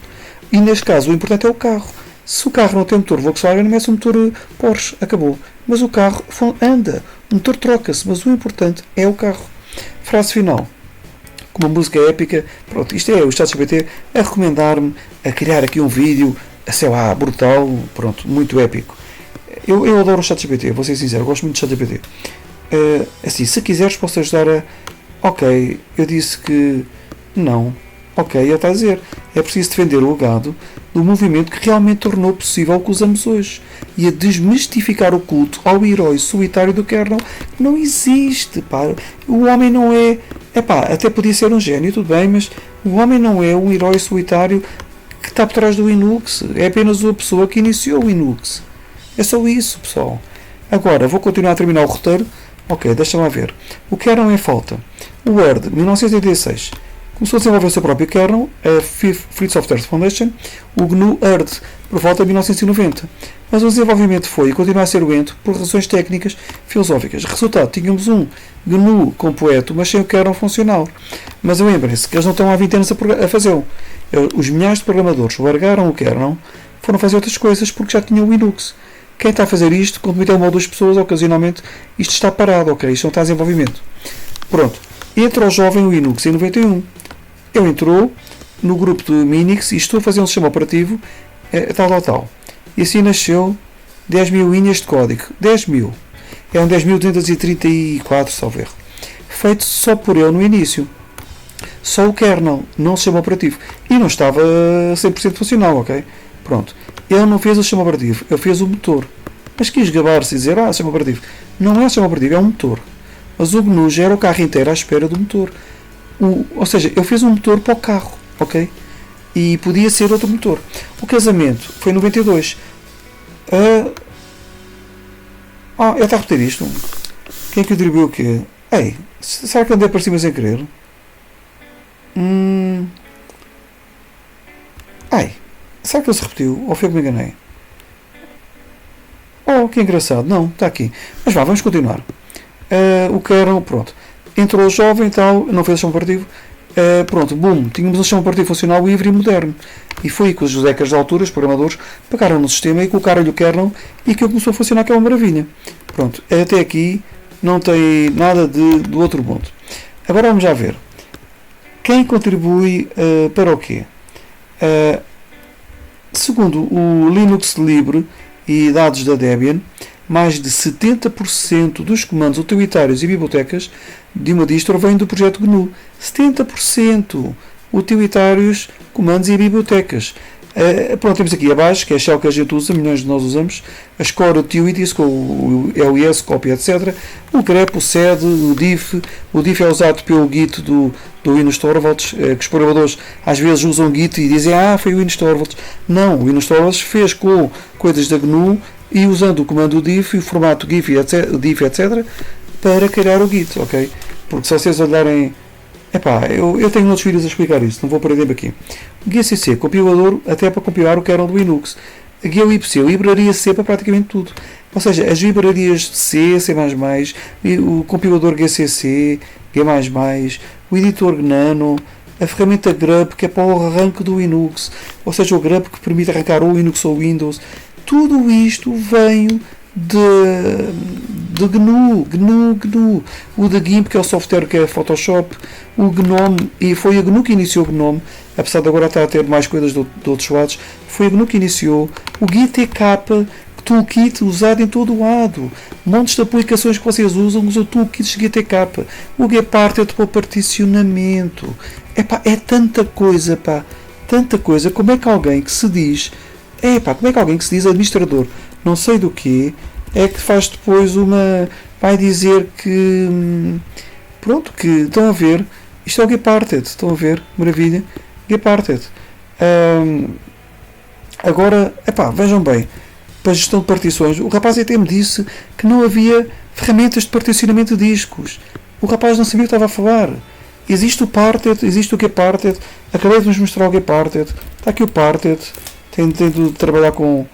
E neste caso, o importante é o carro. Se o carro não tem motor Volkswagen, mete um motor Porsche, acabou. Mas o carro anda, o motor troca-se, mas o importante é o carro. Frase final. Com uma música épica, pronto, isto é o ChatGPT a recomendar-me a criar aqui um vídeo, sei lá, brutal, pronto, muito épico. Eu adoro o ChatGPT, vou ser sincero, gosto muito do ChatGPT. Assim, se quiseres posso ajudar a... Ok, eu disse que não. Ok, ele está a dizer. É preciso defender o legado do movimento que realmente tornou possível o que usamos hoje. E a desmistificar o culto ao herói solitário do kernel não existe, pá. O homem não é... Epá, até podia ser um gênio, tudo bem, mas o homem não é um herói solitário que está por trás do Linux. É apenas uma pessoa que iniciou o Linux. É só isso, pessoal. Agora, vou continuar a terminar o roteiro. Ok, deixa-me lá ver. O kernel em falta. O Word, 1986. Começou a desenvolver o seu próprio kernel, a Free Software Foundation, o GNU Earth, por volta de 1990. Mas o desenvolvimento foi e continua a ser lento por razões técnicas filosóficas. Resultado, tínhamos um GNU completo, mas sem o kernel funcional. Mas lembrem-se que eles não estão há 20 anos a fazê-lo. Os milhares de programadores largaram o kernel, foram fazer outras coisas porque já tinham o Linux. Quem está a fazer isto, quando meter uma ou duas pessoas, ocasionalmente, isto está parado, ok? Isto não está em desenvolvimento. Pronto. Entra o jovem Linux em 91. Ele entrou no grupo do Minix e estou a fazer um sistema operativo tal. E assim nasceu 10.000 linhas de código. 10.000. É um 10.234, salvo erro. Feito só por ele no início. Só o kernel, não o sistema operativo. E não estava 100% funcional, ok? Pronto. Ele não fez o sistema operativo, ele fez o motor. Mas quis gabar-se e dizer, sistema operativo. Não é o sistema operativo, é um motor. Mas o GNU já era o carro inteiro à espera do motor. Ou seja, ele fez um motor para o carro, ok? E podia ser outro motor. O casamento foi em 92. Ele está a repetir isto. Quem é que atribuiu o quê? Ei, será que andei para cima sem querer? Será que ele se repetiu? Ou foi que me enganei? Que engraçado. Não, está aqui. Mas vamos continuar. O que era, pronto. Entrou o jovem e tal, não fez o sistema operativo. Pronto, boom, tínhamos um sistema operativo funcional livre e moderno. E foi que os josecas de altura, os programadores, pegaram no sistema e colocaram-lhe o kernel e que começou a funcionar, que é uma maravilha. Pronto, até aqui não tem nada do outro mundo. Agora vamos já ver. Quem contribui para o quê? Segundo o Linux Libre e dados da Debian, mais de 70% dos comandos utilitários e bibliotecas de uma distro vêm do projeto GNU. 70% utilitários, comandos e bibliotecas. Pronto, temos aqui abaixo, que é a shell que a gente usa, milhões de nós usamos, as core utilities, com o ls, copy, etc. O grep, o sed, o diff. O diff é usado pelo git do Linus Torvalds, que os programadores às vezes usam git e dizem, foi o Linus Torvalds. Não, o Linus Torvalds fez com coisas da GNU e usando o comando diff e o formato GIF, etc., para criar o git, ok? Porque se vocês olharem... eu tenho outros vídeos a explicar isso, não vou perder aqui. GCC, compilador até para compilar o kernel do Linux. glibc, livraria C para praticamente tudo. Ou seja, as livrarias C, C++, o compilador GCC, G++, o editor Gnano, a ferramenta grep, que é para o arranque do Linux, ou seja, o grep que permite arrancar ou Linux ou Windows. Tudo isto veio de GNU. O da GIMP, que é o software que é Photoshop, o GNOME, e foi a GNU que iniciou o GNOME, apesar de agora estar a ter mais coisas de outros lados, foi a GNU que iniciou o GTK, toolkit usado em todo o lado. Montes de aplicações que vocês usam toolkits GTK. O Gparted para o particionamento. Epá, é tanta coisa, pá. Tanta coisa. Como é que alguém que se diz... como é que alguém que se diz administrador não sei do quê é que faz depois vai dizer que... Pronto, que estão a ver... Isto é o Gparted. Estão a ver? Maravilha. Gparted. Agora, vejam bem, para a gestão de partições, o rapaz até me disse que não havia ferramentas de particionamento de discos. O rapaz não sabia o que estava a falar. Existe o Parted, existe o Gparted, acabei de nos mostrar o Gparted, está aqui o Parted, tem de trabalhar com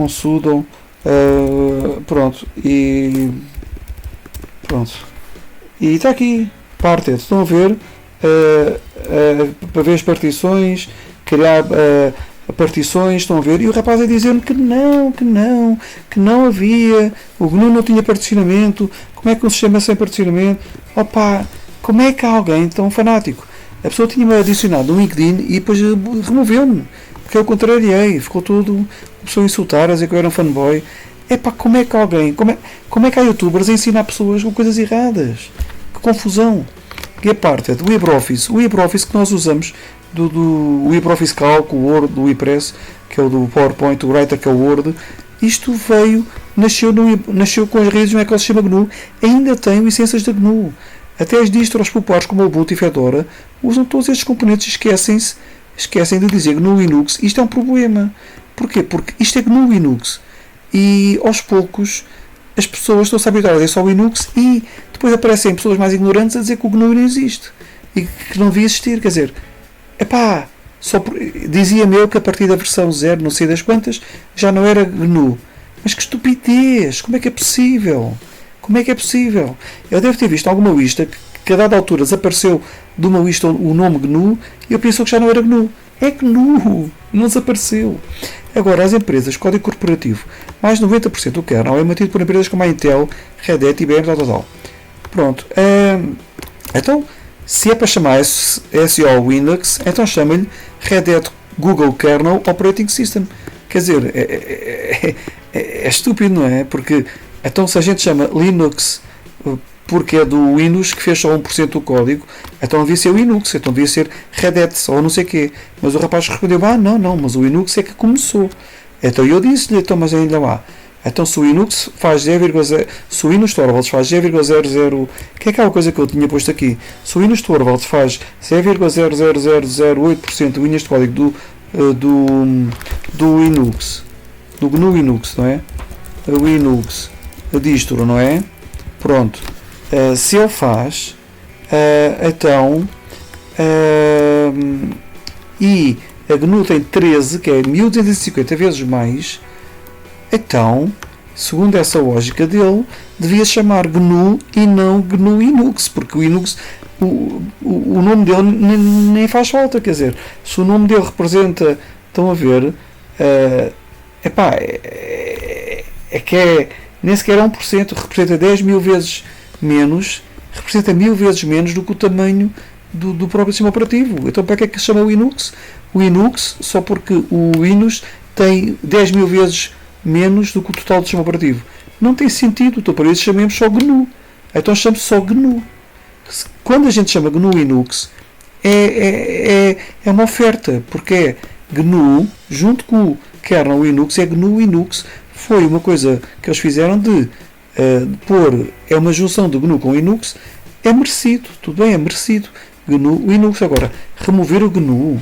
sudo, pronto, e está aqui, Parted, estão a ver, para ver as partições, criar partições, estão a ver, e o rapaz a dizer-me que não havia, o GNU não tinha particionamento, como é que um sistema sem particionamento, como é que há alguém tão fanático? A pessoa tinha-me adicionado no LinkedIn e depois removeu-me, porque eu contrariei, ficou tudo, a pessoa a insultar, a dizer que eu era um fanboy. Como é que alguém, como é que há youtubers a ensinar pessoas com coisas erradas? Que confusão! Gparted, o LibreOffice que nós usamos, do LibreOffice Calc, o Word, do WordPress, que é o do PowerPoint, o Writer, que é o Word, isto nasceu com as raízes no ecossistema GNU, ainda tem licenças da GNU. Até as distros populares como o Ubuntu e Fedora usam todos estes componentes e esquecem de dizer GNU Linux. Isto é um problema. Porquê? Porque isto é GNU Linux. E aos poucos as pessoas estão-se a habituar a dizer só Linux e depois aparecem pessoas mais ignorantes a dizer que o GNU não existe e que não devia existir. Quer dizer, dizia-me eu que a partir da versão 0, não sei das quantas, já não era GNU. Mas que estupidez! Como é que é possível? Como é que é possível? Eu devo ter visto alguma lista que a dada altura desapareceu de uma lista o nome GNU e eu pensou que já não era GNU. É GNU! Não desapareceu. Agora, as empresas, código corporativo, mais de 90% do kernel é mantido por empresas como a Intel, Red Hat, IBM, tal. Pronto. Então, se é para chamar SO Linux, então chama-lhe Red Hat Google Kernel Operating System. Quer dizer, é estúpido, não é? Porque, então, se a gente chama Linux porque é do Windows que fez só 1% do código, então devia ser o Linux, então devia ser Red Hat ou não sei o quê. Mas o rapaz respondeu, não, mas o Linux é que começou. Então eu disse-lhe, mas ainda lá. Então se o Linux faz 0,0, se o Linux Torvalds faz 0,00, que é aquela coisa que eu tinha posto aqui, se o Linux Torvalds faz 0,00008% de linhas de código do Linux, do GNU Linux, não é? O Linux, a distro, não é? Pronto. Se ele faz, então, e a GNU tem 13, que é 1250 vezes mais, então, segundo essa lógica dele, devia chamar GNU e não GNU Linux, porque o Linux, o nome dele nem faz falta, quer dizer, se o nome dele representa, estão a ver, nem sequer é 1%, representa 10 mil vezes menos, representa 1000 vezes menos do que o tamanho do próprio sistema operativo. Então para que é que se chama Linux? O Linux, só porque o Linux tem 10 mil vezes menos do que o total do sistema operativo. Não tem sentido, então para isso chamemos só GNU. Então chama-se só GNU. Quando a gente chama GNU Linux, é uma oferta, porque é GNU, junto com o kernel Linux, é GNU Linux. Foi uma coisa que eles fizeram de pôr, é uma junção de GNU com Linux, é merecido, tudo bem, é merecido. GNU Linux, agora, remover o GNU.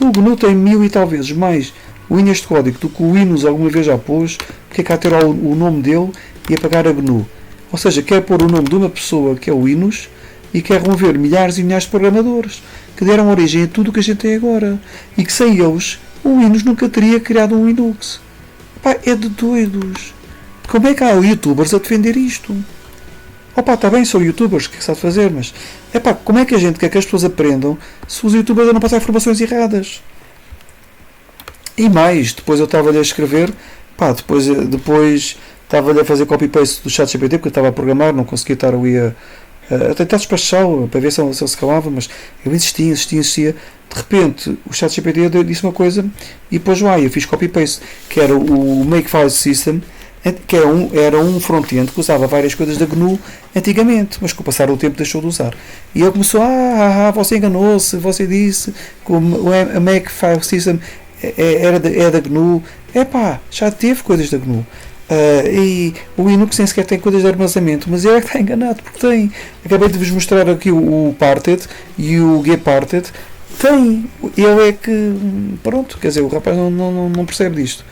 O GNU tem 1000 e tal vezes mais linhas de código do que o Linux alguma vez já pôs, porque é que há ter o nome dele e apagar a GNU. Ou seja, quer pôr o nome de uma pessoa que é o Linux e quer remover milhares e milhares de programadores que deram origem a tudo o que a gente tem agora. E que sem eles, o Linux nunca teria criado um Linux. É de doidos. Como é que há youtubers a defender isto? Está bem, são youtubers, o que é que se há de fazer? Mas, como é que a gente quer que as pessoas aprendam se os youtubers não passam informações erradas? E mais, depois eu estava-lhe a escrever, depois estava-lhe a fazer copy-paste do ChatGPT, porque eu estava a programar, não conseguia estar ali a tentar despachá-lo, para ver se ele se calava, mas eu insistia. De repente, o ChatGPT disse uma coisa e depois eu fiz copy-paste, que era o Make File System, que era um front-end que usava várias coisas da GNU antigamente, mas com o passar do tempo deixou de usar. E ele começou, você enganou-se, você disse que o Mac File System é da GNU. Já teve coisas da GNU. E o Linux nem sequer tem coisas de armazenamento, mas ele é que está enganado, porque tem. Acabei de vos mostrar aqui o Parted e o Gparted. Tem. Ele é que. Pronto, quer dizer, o rapaz não percebe disto.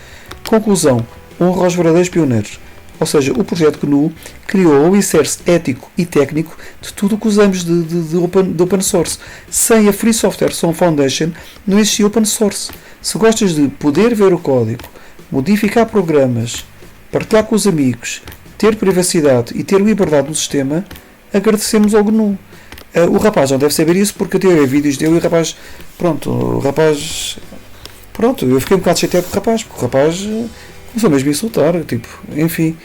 Conclusão. Honra aos verdadeiros pioneiros. Ou seja, o projeto GNU criou o alicerce ético e técnico de tudo o que usamos de open source. Sem a Free Software Foundation não existia open source. Se gostas de poder ver o código, modificar programas, partilhar com os amigos, ter privacidade e ter liberdade no sistema, agradecemos ao GNU. O rapaz não deve saber isso porque eu tive vídeos dele e o rapaz, eu fiquei um bocado chateado com o rapaz, porque o rapaz começou mesmo a insultar, enfim,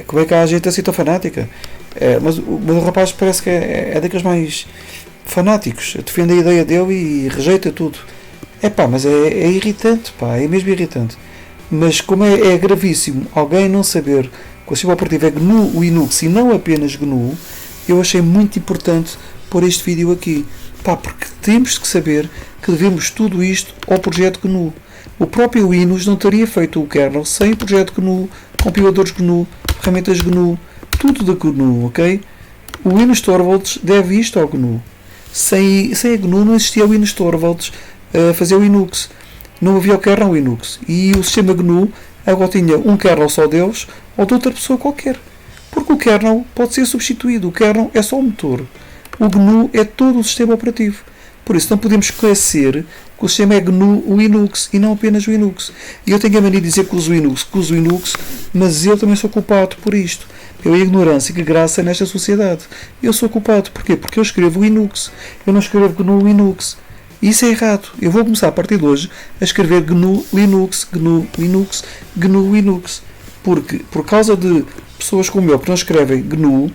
como é que há gente assim tão fanática? Mas o rapaz parece que é daqueles mais fanáticos, defende a ideia dele e rejeita tudo. Mas é irritante, é mesmo irritante. Mas como é gravíssimo alguém não saber que o sistema operativo é GNU Linux e não apenas GNU, eu achei muito importante pôr este vídeo aqui. Porque temos que saber que devemos tudo isto ao projeto GNU. O próprio Linux não teria feito o kernel sem o projeto GNU, compiladores GNU, ferramentas GNU, tudo da GNU, ok? O Linus Torvalds deve isto ao GNU. Sem a GNU não existia o Linus Torvalds a fazer o Linux. Não havia o kernel Linux. E o sistema GNU agora tinha um kernel só deles ou de outra pessoa qualquer. Porque o kernel pode ser substituído. O kernel é só o motor. O GNU é todo o sistema operativo. Por isso não podemos esquecer que o sistema é GNU Linux e não apenas Linux. E eu tenho a mania de dizer que uso Linux, mas eu também sou culpado por isto. Pela ignorância e que graça nesta sociedade. Eu sou culpado. Porquê? Porque eu escrevo Linux. Eu não escrevo GNU Linux. Isso é errado. Eu vou começar a partir de hoje a escrever GNU Linux, GNU Linux, GNU Linux. Porque, por causa de pessoas como eu que não escrevem GNU,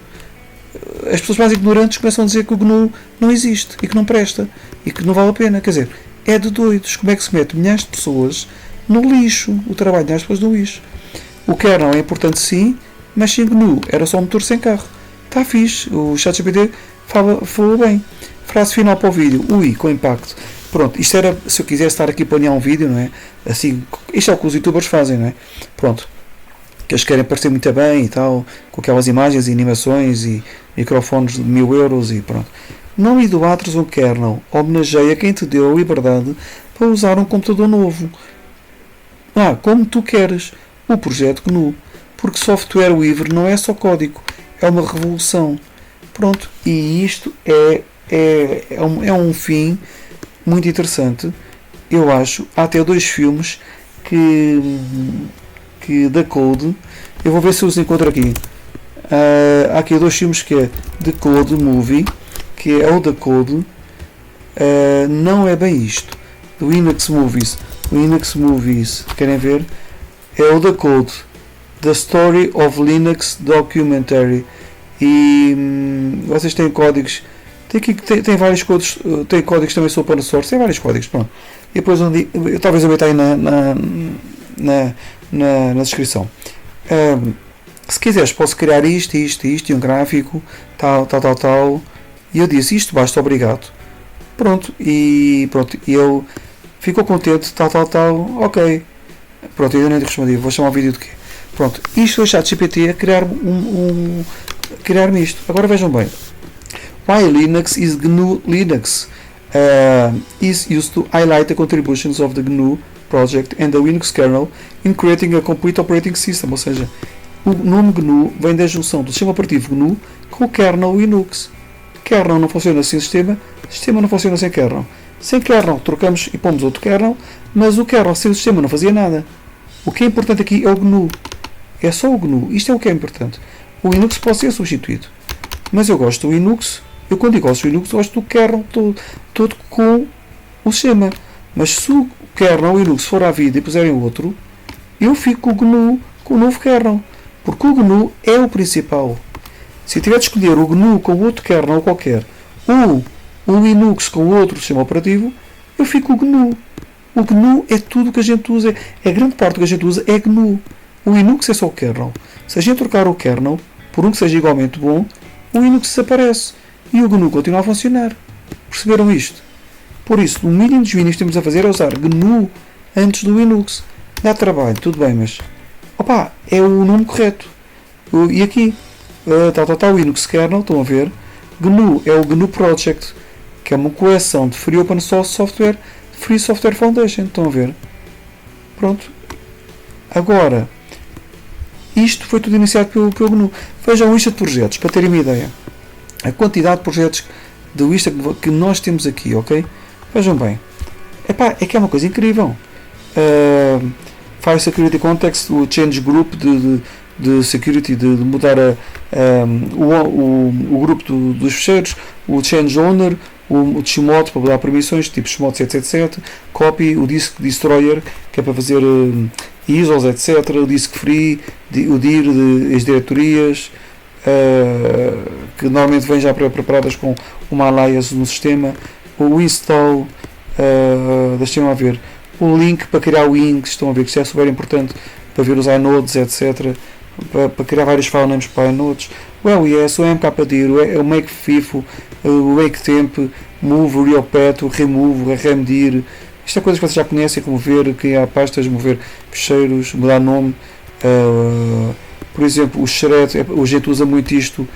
as pessoas mais ignorantes começam a dizer que o GNU não existe e que não presta e que não vale a pena. Quer dizer, é de doidos. Como é que se mete milhares de pessoas no lixo? O trabalho de milhares de pessoas no lixo. O kernel é importante sim, mas sem GNU era só um motor sem carro. Está fixe. O ChatGPT falou bem. Frase final para o vídeo. Com impacto. Pronto, isto era, se eu quisesse estar aqui a planear um vídeo, não é? Assim, isto é o que os youtubers fazem, não é? Pronto. Que eles querem parecer muito bem e tal, com aquelas imagens e animações e microfones de 1000 euros e pronto. Não idolatres um kernel. Homenageia quem te deu a liberdade para usar um computador novo. Como tu queres. O projeto GNU. Porque software livre não é só código. É uma revolução. Pronto. E isto é um fim muito interessante. Eu acho. Há até 2 filmes que da Code, eu vou ver se os encontro aqui. Há aqui 2 filmes que é The Code Movie, que é o da Code, não é bem isto. Do Linux Movies, querem ver? É o da Code, The Story of Linux Documentary. E vocês têm códigos, tem vários códigos, tem códigos também sobre open source, tem vários códigos, pronto. E depois talvez eu meta aí na descrição. Se quiseres posso criar isto e um gráfico tal, e eu disse isto, basta, obrigado, pronto, e ele ficou contente, tal, ok, pronto, eu ainda nem respondi, vou chamar o vídeo de quê? Pronto, isto é o ChatGPT a criar-me isto. Agora vejam bem, why Linux is GNU Linux is used to highlight the contributions of the GNU project and the Linux kernel in creating a complete operating system. Ou seja, o nome GNU vem da junção do sistema operativo GNU com o kernel Linux. Kernel não funciona sem sistema não funciona sem kernel. Sem kernel trocamos e pomos outro kernel, mas o kernel sem o sistema não fazia nada. O que é importante aqui é o GNU. É só o GNU. Isto é o que é importante. O Linux pode ser substituído, mas eu gosto do Linux. Eu quando digo gosto do Linux, gosto do kernel todo com o sistema. Mas se o kernel Linux for à vida e puserem outro, eu fico com o GNU, com o novo kernel. Porque o GNU é o principal. Se eu tiver de escolher o GNU com outro kernel qualquer, ou o Linux com outro sistema operativo, eu fico com o GNU. O GNU é tudo que a gente usa. A grande parte do que a gente usa é GNU. O Linux é só o kernel. Se a gente trocar o kernel por um que seja igualmente bom, o Linux desaparece e o GNU continua a funcionar. Perceberam isto? Por isso, o mínimo dos mínimos que temos a fazer é usar GNU antes do Linux. Dá trabalho, tudo bem, mas é o nome correto. E aqui, o Linux kernel, estão a ver? GNU é o GNU Project, que é uma coleção de Free Open Source Software, Free Software Foundation, estão a ver? Pronto. Agora, isto foi tudo iniciado pelo GNU. Vejam a lista de projetos, para terem uma ideia. A quantidade de projetos de lista que nós temos aqui, ok? Vejam bem. É que é uma coisa incrível. Fire Security Context, o Change Group de Security, de mudar o grupo dos fecheiros, o Change Owner, o Chmod para mudar permissões, tipo Chmod 777, Copy, o Disk Destroyer, que é para fazer ISOs, etc., o Disk Free, o DIR, as diretorias, que normalmente vêm já preparadas com uma alias no sistema, o Install, deixem-me lá ver, o link para criar o links, estão a ver que isto é super importante para ver os inodes, etc., para criar vários file names para inodes, o LES, o MKDIR, o make FIFO, o make temp, move, o reopet, o remove, o remdir. Isto é coisas que vocês já conhecem, como ver, criar pastas, mover ficheiros, mudar nome. Por exemplo, o shred, a gente usa muito isto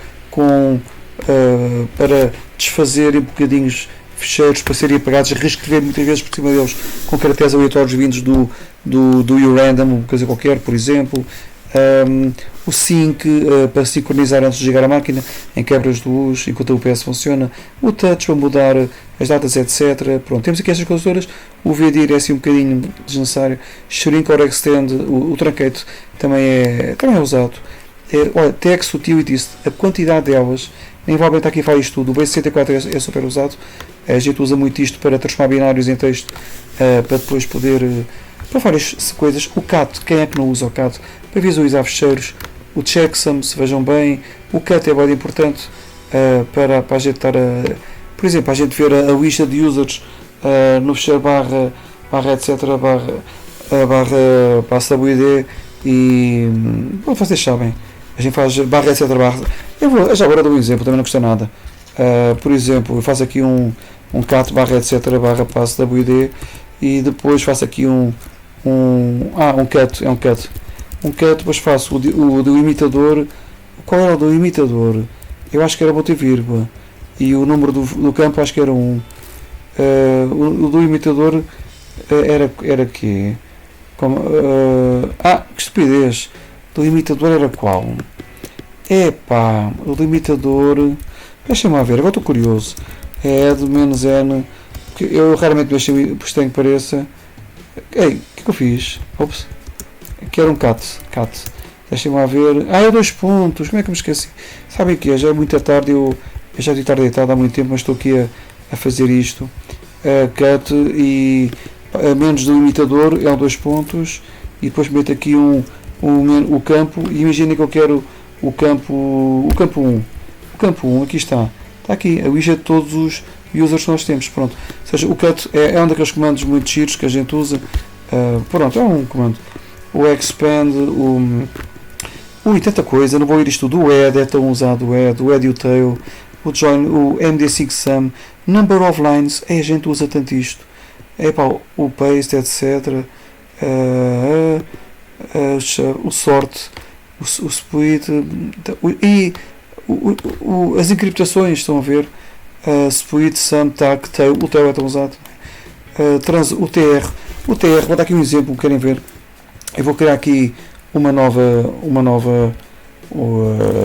para desfazer em bocadinhos ficheiros para serem apagados, reescrever muitas vezes por cima deles com caracteres aleatórios vindos do urandom, uma coisa qualquer, por exemplo. O sync, para sincronizar antes de ligar a máquina em quebras de luz enquanto o UPS funciona, o touch para mudar as datas, etc. Pronto, temos aqui estas coisas todas. O VDIR é assim um bocadinho desnecessário. Shrink or extend, o truncate também é usado. Olha, text utilities, a quantidade delas, nem vale estar aqui a falar isto tudo. O B64 é super usado. A gente usa muito isto para transformar binários em texto, para depois poder para várias coisas. O cat, quem é que não usa o cat? Para visualizar fecheiros. O checksum, se vejam bem. O cat é bem importante para a gente estar por exemplo, a gente ver a lista de users no fecheiro barra etc barra swd e vocês sabem, a gente faz barra etc barra. Eu vou já agora dar um exemplo, também não custa nada. Por exemplo, eu faço aqui um cat barra etc barra passwd e depois faço aqui um cat, depois faço o do imitador. Qual era o do imitador? Eu acho que era botei vírgula e o número do campo acho que era 1. O do imitador era que que estupidez, do imitador era qual? O do imitador, deixa-me lá ver, agora estou curioso. É do menos N, que eu raramente deixei por estranho que pareça. O que eu fiz? Ops, que era um cat. Deixem-me lá ver. É 2 pontos, como é que me esqueci? Sabem o que é? Já é muito tarde, eu já devia estar deitado há muito tempo, mas estou aqui a fazer isto. Cat e menos do imitador é 2 pontos e depois meto aqui o campo e imaginem que eu quero o campo 1. O campo 1, aqui está aqui a lista de todos os users que nós temos. Pronto. Ou seja, o cat é um daqueles comandos muito giros que a gente usa. Pronto, é um comando. O expand, e tanta coisa, não vou ir isto tudo. O add é tão usado, o add e o tail, o join, o md5 sum, number of lines, a gente usa tanto isto. O paste, etc. O sort, o split e as encriptações, estão a ver? Split, sum, tag, tail, o tail é tão usado. O TR, vou dar aqui um exemplo, querem ver? Eu vou criar aqui uma nova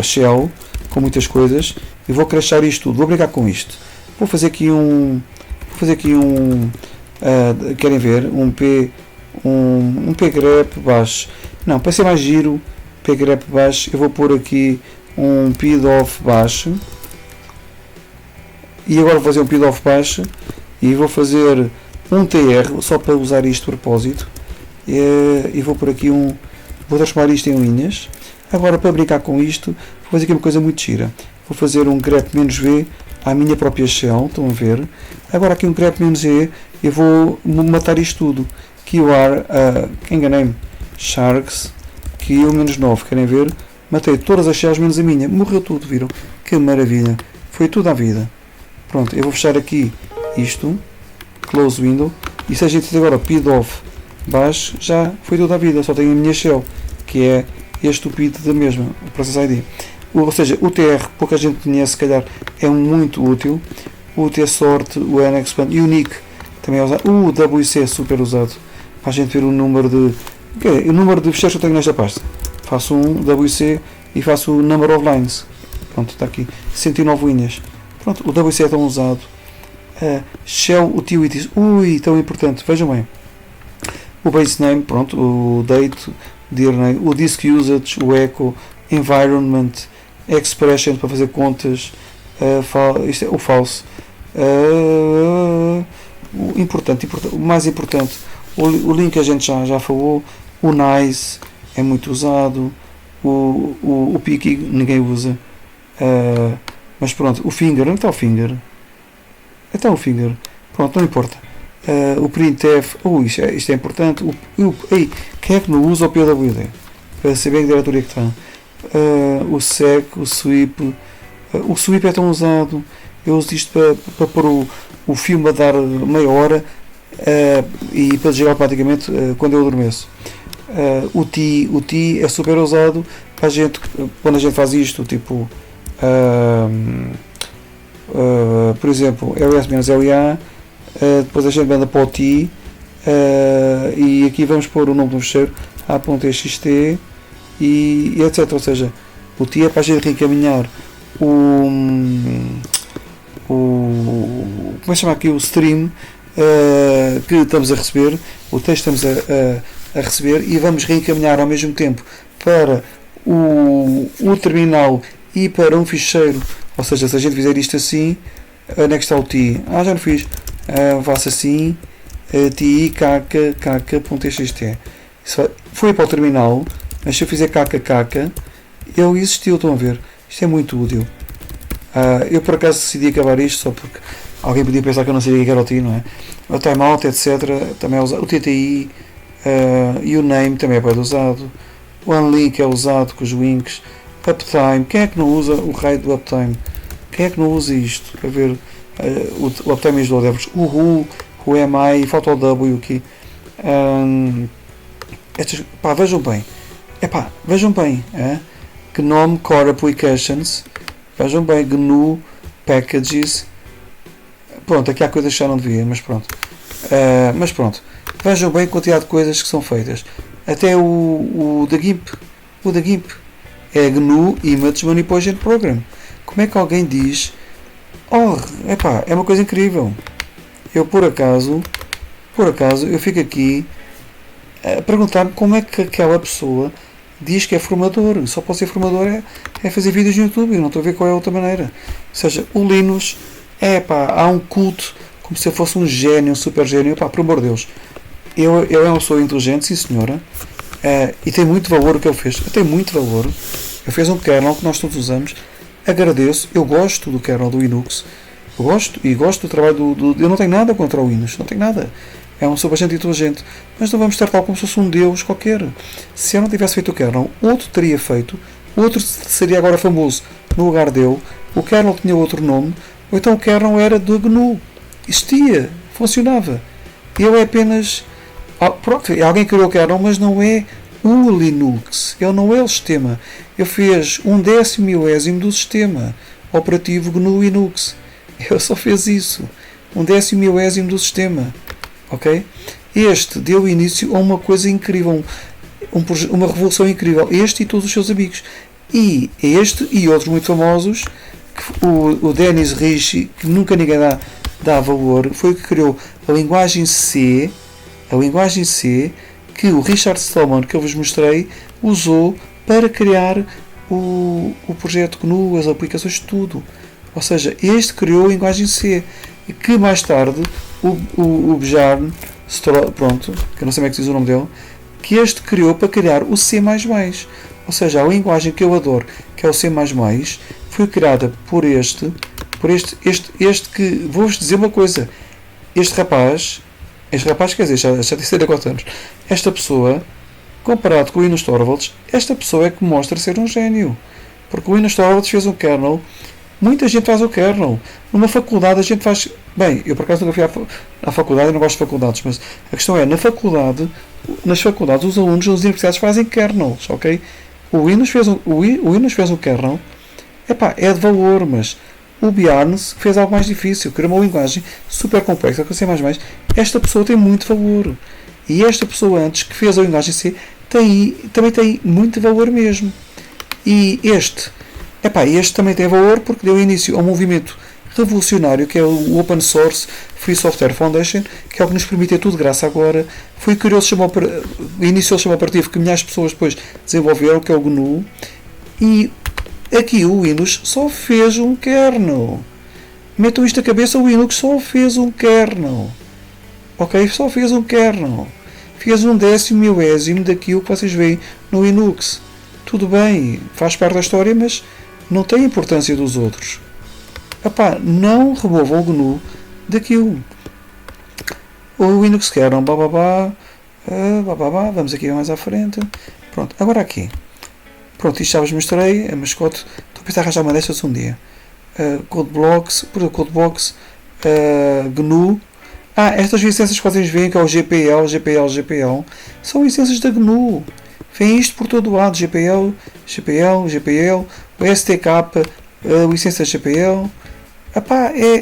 shell com muitas coisas e vou crashar isto tudo, vou brincar com isto. Vou fazer aqui querem ver? Um pgrep baixo. Não, para ser mais giro, pgrep baixo, eu vou pôr aqui um pidoff baixo. E agora vou fazer um pidoff baixo e vou fazer um tr só para usar isto de propósito. E vou por aqui vou transformar isto em linhas. Agora, para brincar com isto, vou fazer aqui uma coisa muito gira. Vou fazer um grep-v à minha própria shell, estão a ver? Agora aqui um grep-e, eu vou matar isto tudo. QR, enganei-me, sharks, aqui o menos 9, querem ver? Matei todas as shells menos a minha. Morreu tudo, viram? Que maravilha. Foi tudo à vida. Pronto, eu vou fechar aqui isto. Close window. E se a gente diz agora PID off baixo, já foi tudo à vida. Só tenho a minha shell, que é este o PID da mesma, o Process ID. Ou seja, o TR, pouca gente conhece, se calhar, é muito útil. O tsort, o nexpand e o nick também é usado. O WC é super usado para a gente ver o número de ficheiros que eu tenho nesta pasta. Faço um WC e faço o number of lines. Pronto, está aqui 109 linhas. Pronto, o WC é tão usado. Shell utilities, tão importante, vejam bem. O base name, pronto, o date, dear name, o disk usage, o echo, environment, expression para fazer contas, isto é o false. O importante, o mais importante, o link a gente já falou, o nice é muito usado, o picky ninguém usa, mas pronto, o finger, onde está o finger? Então o finger, pronto, não importa. O printf, isto é importante. Quem é que não usa o PWD? Para saber que diretório é que está. O sec, o sweep. O sweep é tão usado. Eu uso isto para pôr o filme a dar meia hora e para desligar automaticamente quando eu adormeço. O T é super usado para a gente, quando a gente faz isto, tipo por exemplo, ls-la, depois a gente manda para o T e aqui vamos pôr o nome do fecheiro a.txt e etc. Ou seja, o T é para a gente reencaminhar como é que chama aqui, o stream que estamos a receber, o texto que estamos a receber, e vamos reencaminhar ao mesmo tempo para o terminal e para um ficheiro. Ou seja, se a gente fizer isto assim, onde é que está o T? Já não fiz. Faço assim, ti.kk.txt. Foi para o terminal, mas se eu fizer kkk, ele existiu, estão a ver? Isto é muito útil. Eu por acaso decidi acabar isto só porque alguém podia pensar que eu não sabia que era o T, não é? O timeout, etc. também é usado. O TTI e o name também é bem usado. O unlink é usado com os links. Uptime, quem é que não usa o raio do uptime? Quem é que não usa isto? Para ver o uptime dos whatevers. O who, o mi, falta o w aqui. Vejam bem. Vejam bem. GNOME Core Applications. Vejam bem. GNU Packages. Pronto, aqui há coisas que já não devia, mas pronto. Vejam bem a quantidade de coisas que são feitas. Até o da GIMP. O da GIMP. É GNU Image Manipulation Program. Como é que alguém diz é uma coisa incrível. Eu por acaso eu fico aqui a perguntar-me como é que aquela pessoa diz que é formador. Só pode ser formador é fazer vídeos no YouTube. Eu não estou a ver qual é a outra maneira. Ou seja, o Linus há um culto como se eu fosse um gênio, um super gênio. Por amor de Deus, eu é uma pessoa inteligente, sim senhora. E tem muito valor o que ele fez. Tem muito valor. Ele fez um kernel que nós todos usamos. Agradeço. Eu gosto do kernel do Linux. Eu gosto do trabalho eu não tenho nada contra o Linux. Não tenho nada. É uma pessoa bastante inteligente. Mas não vamos tratar como se fosse um deus qualquer. Se eu não tivesse feito o kernel, outro teria feito. Outro seria agora famoso no lugar dele. O kernel tinha outro nome. Ou então o kernel era do GNU. Existia. Funcionava. Ele é apenas... pronto, alguém criou o kernel, mas não é o Linux. Ele não é o sistema. Ele fez 1/10 milésimo do sistema operativo GNU Linux. Ele só fez isso. 1/10 milésimo do sistema. Ok? Este deu início a uma coisa incrível. Uma revolução incrível. Este e todos os seus amigos. E este e outros muito famosos, o Dennis Ritchie, que nunca ninguém dá valor, foi o que criou a linguagem C, que o Richard Stallman, que eu vos mostrei, usou para criar o projeto GNU, as aplicações, tudo. Ou seja, este criou a linguagem C, que mais tarde o Bjarne, pronto, que eu não sei como é que se diz o nome dele, que este criou para criar o C++. Ou seja, a linguagem que eu adoro, que é o C++, foi criada por este que, vou-vos dizer uma coisa, este rapaz quer dizer, já tem 74 anos, esta pessoa comparado com o Linus Torvalds, esta pessoa é que mostra ser um gênio. Porque o Linus Torvalds fez um kernel. Muita gente faz o kernel. Numa faculdade a gente faz... Bem, eu por acaso nunca fui à faculdade, eu não gosto de faculdades, mas a questão é, nas faculdades os alunos das universidades fazem kernels, ok? O Linus fez um kernel, é de valor, mas o Bjarne fez algo mais difícil, criou uma linguagem super complexa, com C++. Esta pessoa tem muito valor. E esta pessoa antes que fez a linguagem C também tem muito valor mesmo. E este também tem valor porque deu início a um movimento revolucionário que é o Open Source Free Software Foundation, que é o que nos permite ter tudo de graça agora. Iniciou-se um operativo que milhares de pessoas depois desenvolveram, que é o GNU. E aqui o Linux só fez um kernel. Metam isto na cabeça, o Linux só fez um kernel. Ok? Só fez um kernel. Fez um 10º milésimo daquilo que vocês veem no Linux. Tudo bem, faz parte da história, mas não tem importância dos outros. Não removam o GNU daquilo. O Linux kernel, vamos aqui mais à frente. Pronto, agora aqui. Pronto, isto já vos mostrei, a mascote. Estou a pensar em arranjar uma destas um dia. Codeblocks, GNU. Estas licenças que vocês veem, que é o GPL, são licenças da GNU. Vem isto por todo o lado, GPL, o STK, a licença GPL.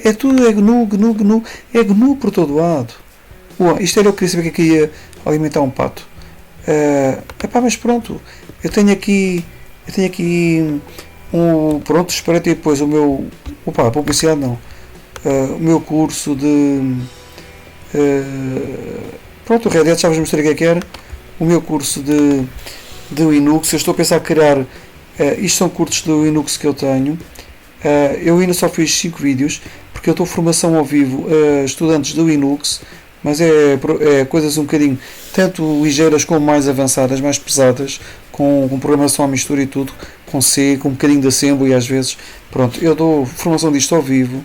É tudo, é GNU, é GNU por todo o lado. Isto era o que eu queria saber que ia alimentar um pato. Mas pronto, eu tenho aqui pronto, espero ter depois o meu, publicidade não, o meu curso de, pronto, o Red Hat já vos mostrei o que era, o meu curso de Linux. Eu estou a pensar em criar, isto são cursos do Linux que eu tenho. Eu ainda só fiz 5 vídeos, porque eu estou formação ao vivo a estudantes do Linux, mas é coisas um bocadinho, tanto ligeiras como mais avançadas, mais pesadas, com programação à mistura e tudo, com C, com um bocadinho de assembly às vezes. Pronto, eu dou formação disto ao vivo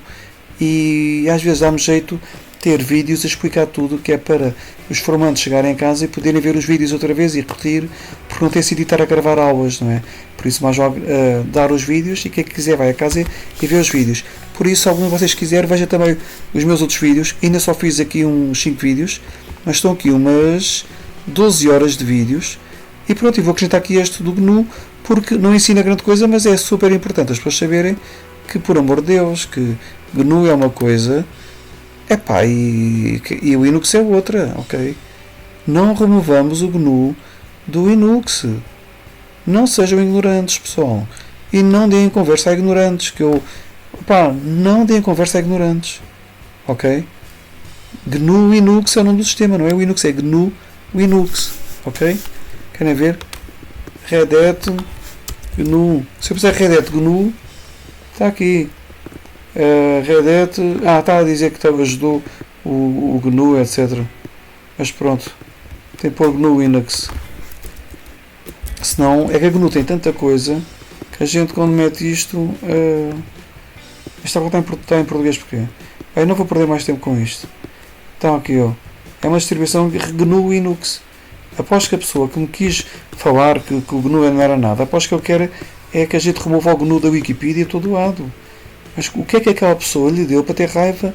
e às vezes dá-me jeito ter vídeos a explicar tudo, que é para os formandos chegarem em casa e poderem ver os vídeos outra vez e repetir, porque não tem sido estar a gravar aulas, não é? Por isso mais logo dar os vídeos, e quem quiser vai a casa e vê os vídeos. Por isso, se algum de vocês quiser, veja também os meus outros vídeos. Ainda só fiz aqui uns 5 vídeos, mas estão aqui umas 12 horas de vídeos. E pronto, eu vou acrescentar aqui este do GNU, porque não ensina grande coisa, mas é super importante as pessoas saberem que, por amor de Deus, que GNU é uma coisa, e o Linux é outra, ok? Não removamos o GNU do Linux. Não sejam ignorantes, pessoal. E não deem conversa a ignorantes, não deem conversa a ignorantes, ok? GNU Linux é o nome do sistema, não é o Linux, é GNU Linux, ok? Querem ver? Red Hat GNU. Se eu puser Red Hat GNU, está aqui. Red Hat, está a dizer que ajudou o GNU, etc. Mas pronto, tem que pôr GNU Linux. Senão, é que a GNU tem tanta coisa que a gente, quando mete isto, isto está em português porque eu não vou perder mais tempo com isto. Então aqui, é uma distribuição GNU Linux. Após que a pessoa que me quis falar que o GNU não era nada, após que eu quero é que a gente remova o GNU da Wikipedia de todo lado. Mas o que é que aquela pessoa lhe deu para ter raiva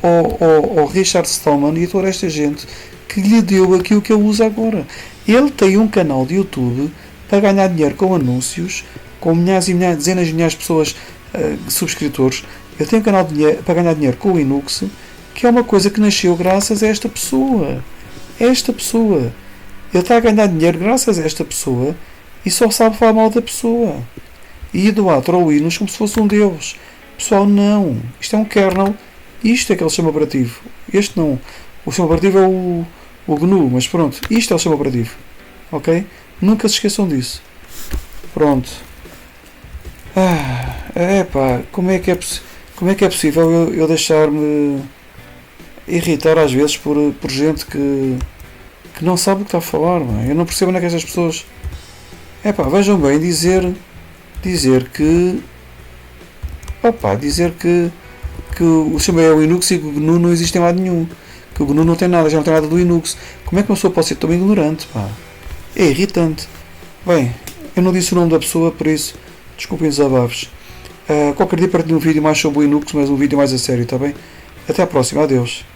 ao Richard Stallman e a toda esta gente que lhe deu aquilo que eu uso agora? Ele tem um canal de YouTube para ganhar dinheiro com anúncios, com milhares e milhares, dezenas de milhares de pessoas, subscritores. Ele tem um canal para ganhar dinheiro com o Linux, que é uma coisa que nasceu graças a esta pessoa. Esta pessoa. Ele está a ganhar dinheiro graças a esta pessoa e só sabe falar mal da pessoa. E idolatra o Linux como se fosse um deus. Pessoal, não. Isto é um kernel. Isto é que é o sistema operativo. Este não. O sistema operativo é o GNU, mas pronto. Isto é o sistema operativo. Ok? Nunca se esqueçam disso. Pronto. Como é que é possível eu deixar-me irritar às vezes por gente que não sabe o que está a falar, mano. Eu não percebo onde é que estas pessoas... vejam bem, dizer que o sistema é o Linux e que o GNU não existe em lado nenhum. Que o GNU não tem nada, já não tem nada do Linux. Como é que uma pessoa pode ser tão ignorante, pá? É irritante. Bem, eu não disse o nome da pessoa, por isso, desculpem os abafos. Qualquer dia partilho um vídeo mais sobre o Linux, mas um vídeo mais a sério, está bem? Até à próxima, adeus.